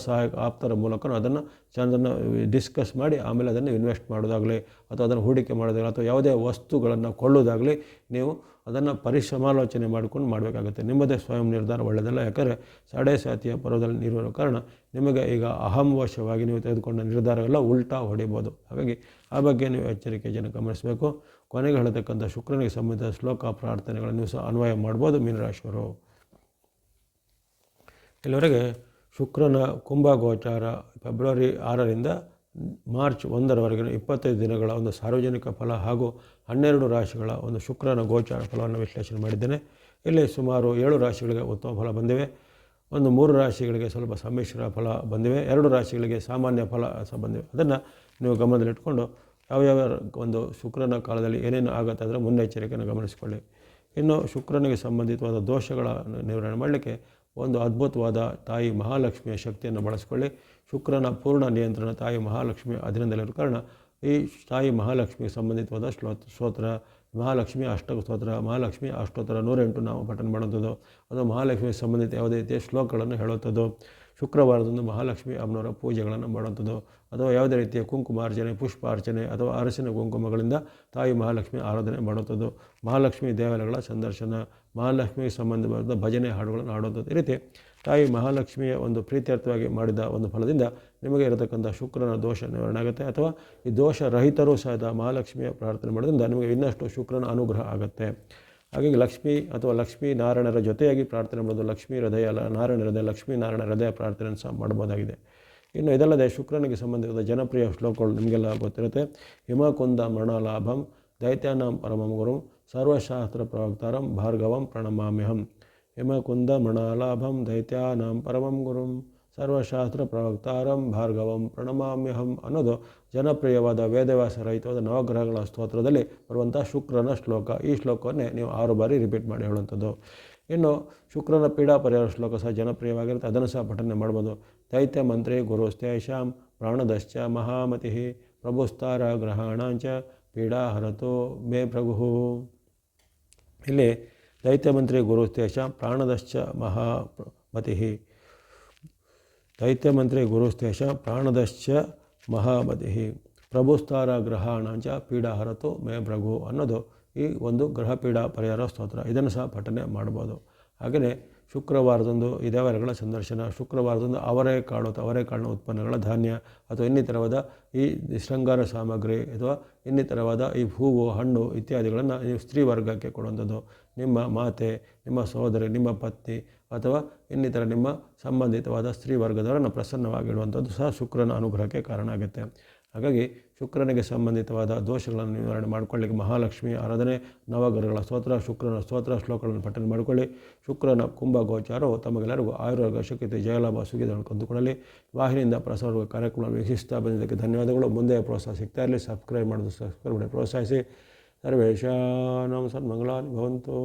ಆಪ್ತರ ಮೂಲಕನೋ ಅದನ್ನು ಡಿಸ್ಕಸ್ ಮಾಡಿ ಆಮೇಲೆ ಅದನ್ನು ಇನ್ವೆಸ್ಟ್ ಮಾಡೋದಾಗಲಿ ಅಥವಾ ಅದನ್ನು ಹೂಡಿಕೆ ಮಾಡೋದಾಗಲಿ ಅಥವಾ ಯಾವುದೇ ವಸ್ತುಗಳನ್ನು ಕೊಳ್ಳೋದಾಗಲಿ ನೀವು ಅದನ್ನು ಪರಿಸಮಾಲೋಚನೆ ಮಾಡಿಕೊಂಡು ಮಾಡಬೇಕಾಗುತ್ತೆ. ನಿಮ್ಮದೇ ಸ್ವಯಂ ನಿರ್ಧಾರ ಒಳ್ಳೆಯದಲ್ಲ. ಯಾಕಂದರೆ ಸಾಡೆ ಸಾತಿಯ ಪರ್ವದಲ್ಲಿ ನೀರಿರೋ ಕಾರಣ ನಿಮಗೆ ಈಗ ಅಹಂವಶವಾಗಿ ನೀವು ತೆಗೆದುಕೊಂಡ ನಿರ್ಧಾರವೆಲ್ಲ ಉಲ್ಟಾ ಹೊಡಿಬೋದು. ಹಾಗಾಗಿ ಆ ಬಗ್ಗೆ ನೀವು ಎಚ್ಚರಿಕೆಯನ್ನು ಗಮನಿಸಬೇಕು. ಕೊನೆಗೆ ಹೇಳತಕ್ಕಂಥ ಶುಕ್ರನಿಗೆ ಸಂಬಂಧಿಸಿದ ಶ್ಲೋಕ ಪ್ರಾರ್ಥನೆಗಳನ್ನು ನೀವು ಸಹ ಅನ್ವಯ ಮಾಡ್ಬೋದು ಮೀನರಾಶಿಯವರು. ಇಲ್ಲಿವರೆಗೆ ಶುಕ್ರನ ಕುಂಭ ಗೋಚಾರ ಫೆಬ್ರವರಿ 6ರಿಂದ ಮಾರ್ಚ್ 1ರವರೆಗಿನ 25 ದಿನಗಳ ಒಂದು ಸಾರ್ವಜನಿಕ ಫಲ ಹಾಗೂ 12 ರಾಶಿಗಳ ಒಂದು ಶುಕ್ರನ ಗೋಚಾರ ಫಲವನ್ನು ವಿಶ್ಲೇಷಣೆ ಮಾಡಿದ್ದೇನೆ. ಇಲ್ಲಿ ಸುಮಾರು 7 ರಾಶಿಗಳಿಗೆ ಉತ್ತಮ ಫಲ ಬಂದಿವೆ, ಒಂದು 3 ರಾಶಿಗಳಿಗೆ ಸ್ವಲ್ಪ ಸಮ್ಮಿಶ್ರ ಫಲ ಬಂದಿವೆ, 2 ರಾಶಿಗಳಿಗೆ ಸಾಮಾನ್ಯ ಫಲ ಸಹ ಬಂದಿವೆ. ಅದನ್ನು ನೀವು ಗಮನದಲ್ಲಿಟ್ಕೊಂಡು ಯಾವ್ಯಾವ ಒಂದು ಶುಕ್ರನ ಕಾಲದಲ್ಲಿ ಏನೇನು ಆಗುತ್ತೆ ಅದರ ಮುನ್ನೆಚ್ಚರಿಕೆಯನ್ನು ಗಮನಿಸಿಕೊಳ್ಳಿ. ಇನ್ನು ಶುಕ್ರನಿಗೆ ಸಂಬಂಧಿತವಾದ ದೋಷಗಳ ನಿವಾರಣೆ ಮಾಡಲಿಕ್ಕೆ ಒಂದು ಅದ್ಭುತವಾದ ತಾಯಿ ಮಹಾಲಕ್ಷ್ಮಿಯ ಶಕ್ತಿಯನ್ನು ಬಳಸಿಕೊಳ್ಳಿ. ಶುಕ್ರನ ಪೂರ್ಣ ನಿಯಂತ್ರಣ ತಾಯಿ ಮಹಾಲಕ್ಷ್ಮಿ ಅಧೀನದಲ್ಲಿರೋ ಕಾರಣ ಈ ತಾಯಿ ಮಹಾಲಕ್ಷ್ಮಿಗೆ ಸಂಬಂಧಿತವಾದ ಸ್ತೋತ್ರ, ಮಹಾಲಕ್ಷ್ಮಿ ಅಷ್ಟಕ ಸ್ತೋತ್ರ, ಮಹಾಲಕ್ಷ್ಮಿ ಅಷ್ಟೋತ್ತರ 108 ನಾವು ಪಠಣ ಮಾಡುವಂಥದ್ದು, ಅದು ಮಹಾಲಕ್ಷ್ಮಿಗೆ ಸಂಬಂಧಿತ ಯಾವುದೇ ರೀತಿಯ ಶ್ಲೋಕಗಳನ್ನು ಹೇಳುವಂಥದ್ದು, ಶುಕ್ರವಾರದಂದು ಮಹಾಲಕ್ಷ್ಮಿ ಅಮ್ಮನವರ ಪೂಜೆಗಳನ್ನು ಮಾಡುವಂಥದ್ದು ಅಥವಾ ಯಾವುದೇ ರೀತಿಯ ಕುಂಕುಮಾರ್ಚನೆ, ಪುಷ್ಪಾರ್ಚನೆ ಅಥವಾ ಅರಸಿನ ಕುಂಕುಮಗಳಿಂದ ತಾಯಿ ಮಹಾಲಕ್ಷ್ಮಿ ಆರಾಧನೆ ಮಾಡುವಂಥದ್ದು, ಮಹಾಲಕ್ಷ್ಮಿ ದೇವಾಲಯಗಳ ಸಂದರ್ಶನ, ಮಹಾಲಕ್ಷ್ಮಿಗೆ ಸಂಬಂಧವಾದ ಭಜನೆ ಹಾಡುಗಳನ್ನು ಹಾಡುವಂಥದ್ದು. ಈ ರೀತಿ ತಾಯಿ ಮಹಾಲಕ್ಷ್ಮಿಯ ಒಂದು ಪ್ರೀತ್ಯರ್ಥವಾಗಿ ಮಾಡಿದ ಒಂದು ಫಲದಿಂದ ನಿಮಗೆ ಇರತಕ್ಕಂಥ ಶುಕ್ರನ ದೋಷ ನಿವಾರಣೆ ಆಗುತ್ತೆ. ಅಥವಾ ಈ ದೋಷ ರಹಿತರೂ ಸಹ ಮಹಾಲಕ್ಷ್ಮಿಯ ಪ್ರಾರ್ಥನೆ ಮಾಡೋದ್ರಿಂದ ನಿಮಗೆ ಇನ್ನಷ್ಟು ಶುಕ್ರನ ಅನುಗ್ರಹ ಆಗುತ್ತೆ. ಹಾಗಾಗಿ ಲಕ್ಷ್ಮೀ ಅಥವಾ ಲಕ್ಷ್ಮೀನಾರಾಯಣರ ಜೊತೆಯಾಗಿ ಪ್ರಾರ್ಥನೆ ಮಾಡೋದು, ಲಕ್ಷ್ಮೀ ಹೃದಯ, ನಾರಾಯಣ ಹೃದಯ, ಲಕ್ಷ್ಮೀನಾರಾಯಣ ಹೃದಯ ಪ್ರಾರ್ಥನೆಯನ್ನು ಸಹ ಮಾಡ್ಬೋದಾಗಿದೆ. ಇನ್ನು ಇದಲ್ಲದೆ ಶುಕ್ರನಿಗೆ ಸಂಬಂಧಿಸಿದ ಜನಪ್ರಿಯ ಶ್ಲೋಕಗಳು ನಿಮಗೆಲ್ಲ ಗೊತ್ತಿರುತ್ತೆ. ಹಿಮಕುಂದ ಮರಣಲಾಭಂ ದೈತ್ಯಾನಾಂ ಪರಮಂ ಗುರುಂ ಸರ್ವಶಾಸ್ತ್ರ ಪ್ರವಕ್ತಾರಂ ಭಾರ್ಗವಂ ಪ್ರಣಮಾಮ್ಯಹಂ. ಹಿಮಕುಂದ ಮರಣಲಾಭಂ ದೈತ್ಯಾನಾಂ ಪರಮಂ ಗುರುಂ ಸರ್ವಶಾಸ್ತ್ರ ಪ್ರವಕ್ತಾರಂ ಭಾರ್ಗವಂ ಪ್ರಣಮಾಮ್ಯಹಂ ಅನ್ನೋದು ಜನಪ್ರಿಯವಾದ ವೇದವ್ಯಾಸ ರಹಿತವಾದ ನವಗ್ರಹಗಳ ಸ್ತೋತ್ರದಲ್ಲಿ ಬರುವಂಥ ಶುಕ್ರನ ಶ್ಲೋಕ. ಈ ಶ್ಲೋಕವನ್ನೇ ನೀವು 6 ಬಾರಿ ರಿಪೀಟ್ ಮಾಡಿ ಹೇಳುವಂಥದ್ದು. ಇನ್ನು ಶುಕ್ರನ ಪೀಡಾ ಪರಿಹಾರ ಶ್ಲೋಕ ಸಹ ಜನಪ್ರಿಯವಾಗಿರುತ್ತೆ, ಅದನ್ನು ಸಹ ಪಠನೆ ಮಾಡ್ಬೋದು. ದೈತ್ಯ ಮಂತ್ರಿ ಗುರುಸ್ತೇಷಾಂ ಪ್ರಾಣದಶ್ಚ ಮಹಾಮತಿ ಪ್ರಭುಸ್ತಾರ ಗ್ರಹಾಣಾಂಚ ಪೀಡಾ ಹರತೋ ಮೇ ಪ್ರಭು. ಇಲ್ಲಿ ದೈತ್ಯ ಮಂತ್ರಿ ಗುರುಸ್ತೇಷಾಂ ಪ್ರಾಣದಶ್ಚ ಮಹಾಮತಿ, ದೈತ್ಯ ಮಂತ್ರಿ ಗುರುಸ್ತೇಷ ಪ್ರಾಣದಶ್ಚ ಮಹಾಮತಿ ಪ್ರಭುಸ್ತಾರ ಗ್ರಹಾಣಾಂಚ ಪೀಡಾ ಹರತು ಮೇ ಪ್ರಭು ಅನ್ನೋದು ಈ ಒಂದು ಗ್ರಹ ಪೀಡಾ ಪರಿಹಾರ ಸ್ತೋತ್ರ. ಇದನ್ನು ಸಹ ಪಠನೆ ಮಾಡ್ಬೋದು. ಹಾಗೆಯೇ ಶುಕ್ರವಾರದಂದು ಈ ದೇವಾಲಯಗಳ ಸಂದರ್ಶನ, ಶುಕ್ರವಾರದಂದು ಅವರೆಕಾಳಿನ ಉತ್ಪನ್ನಗಳ ಧಾನ್ಯ ಅಥವಾ ಇನ್ನಿತರವಾದ ಈ ಶೃಂಗಾರ ಸಾಮಗ್ರಿ ಅಥವಾ ಇನ್ನಿತರವಾದ ಈ ಹೂವು, ಹಣ್ಣು ಇತ್ಯಾದಿಗಳನ್ನು ನೀವು ಸ್ತ್ರೀ ವರ್ಗಕ್ಕೆ ಕೊಡುವಂಥದ್ದು, ನಿಮ್ಮ ಮಾತೆ, ನಿಮ್ಮ ಸಹೋದರಿ, ನಿಮ್ಮ ಪತ್ನಿ ಅಥವಾ ಇನ್ನಿತರ ನಿಮ್ಮ ಸಂಬಂಧಿತವಾದ ಸ್ತ್ರೀ ವರ್ಗದವರನ್ನು ಪ್ರಸನ್ನವಾಗಿಡುವಂಥದ್ದು ಸಹ ಶುಕ್ರನ ಅನುಗ್ರಹಕ್ಕೆ ಕಾರಣ ಆಗುತ್ತೆ. ಹಾಗಾಗಿ ಶುಕ್ರನಿಗೆ ಸಂಬಂಧಿತವಾದ ದೋಷಗಳನ್ನು ನಿವಾರಣೆ ಮಾಡಿಕೊಳ್ಳಿಕ್ಕೆ ಮಹಾಲಕ್ಷ್ಮಿ ಆರಾಧನೆ, ನವಗ್ರಹಗಳ ಸ್ತೋತ್ರ, ಶುಕ್ರನ ಸ್ತೋತ್ರ ಶ್ಲೋಕಗಳನ್ನು ಪಠನೆ ಮಾಡಿಕೊಳ್ಳಿ. ಶುಕ್ರನ ಕುಂಭ ಗೋಚಾರವು ತಮಗೆಲ್ಲರಿಗೂ ಆಯುರ್ವೇದ ಶಕ್ತಿ ಜಯಲಾಭ ಸುಖಿಗಳನ್ನು ಕಂಡುಕೊಳ್ಳಲಿ. ವಾಹಿನಿಯಿಂದ ಪ್ರಸಾರ ಕಾರ್ಯಕ್ರಮ ವೀಕ್ಷಿಸ್ತಾ ಬಂದಿದ್ದಕ್ಕೆ ಧನ್ಯವಾದಗಳು. ಮುಂದೆ ಪ್ರೋತ್ಸಾಹ ಸಿಗ್ತಾ ಇರಲಿ. ಸಬ್ಸ್ಕ್ರೈಬ್ ಮಾಡೋದು ಸಬ್ಸ್ಕ್ರೈಬ್ ಮಾಡಿ ಪ್ರೋತ್ಸಾಹಿಸಿ. ಸರ್ವೇಷಾಂ ಸನ್ಮಂಗಳಾನಿ ಭವಂತು.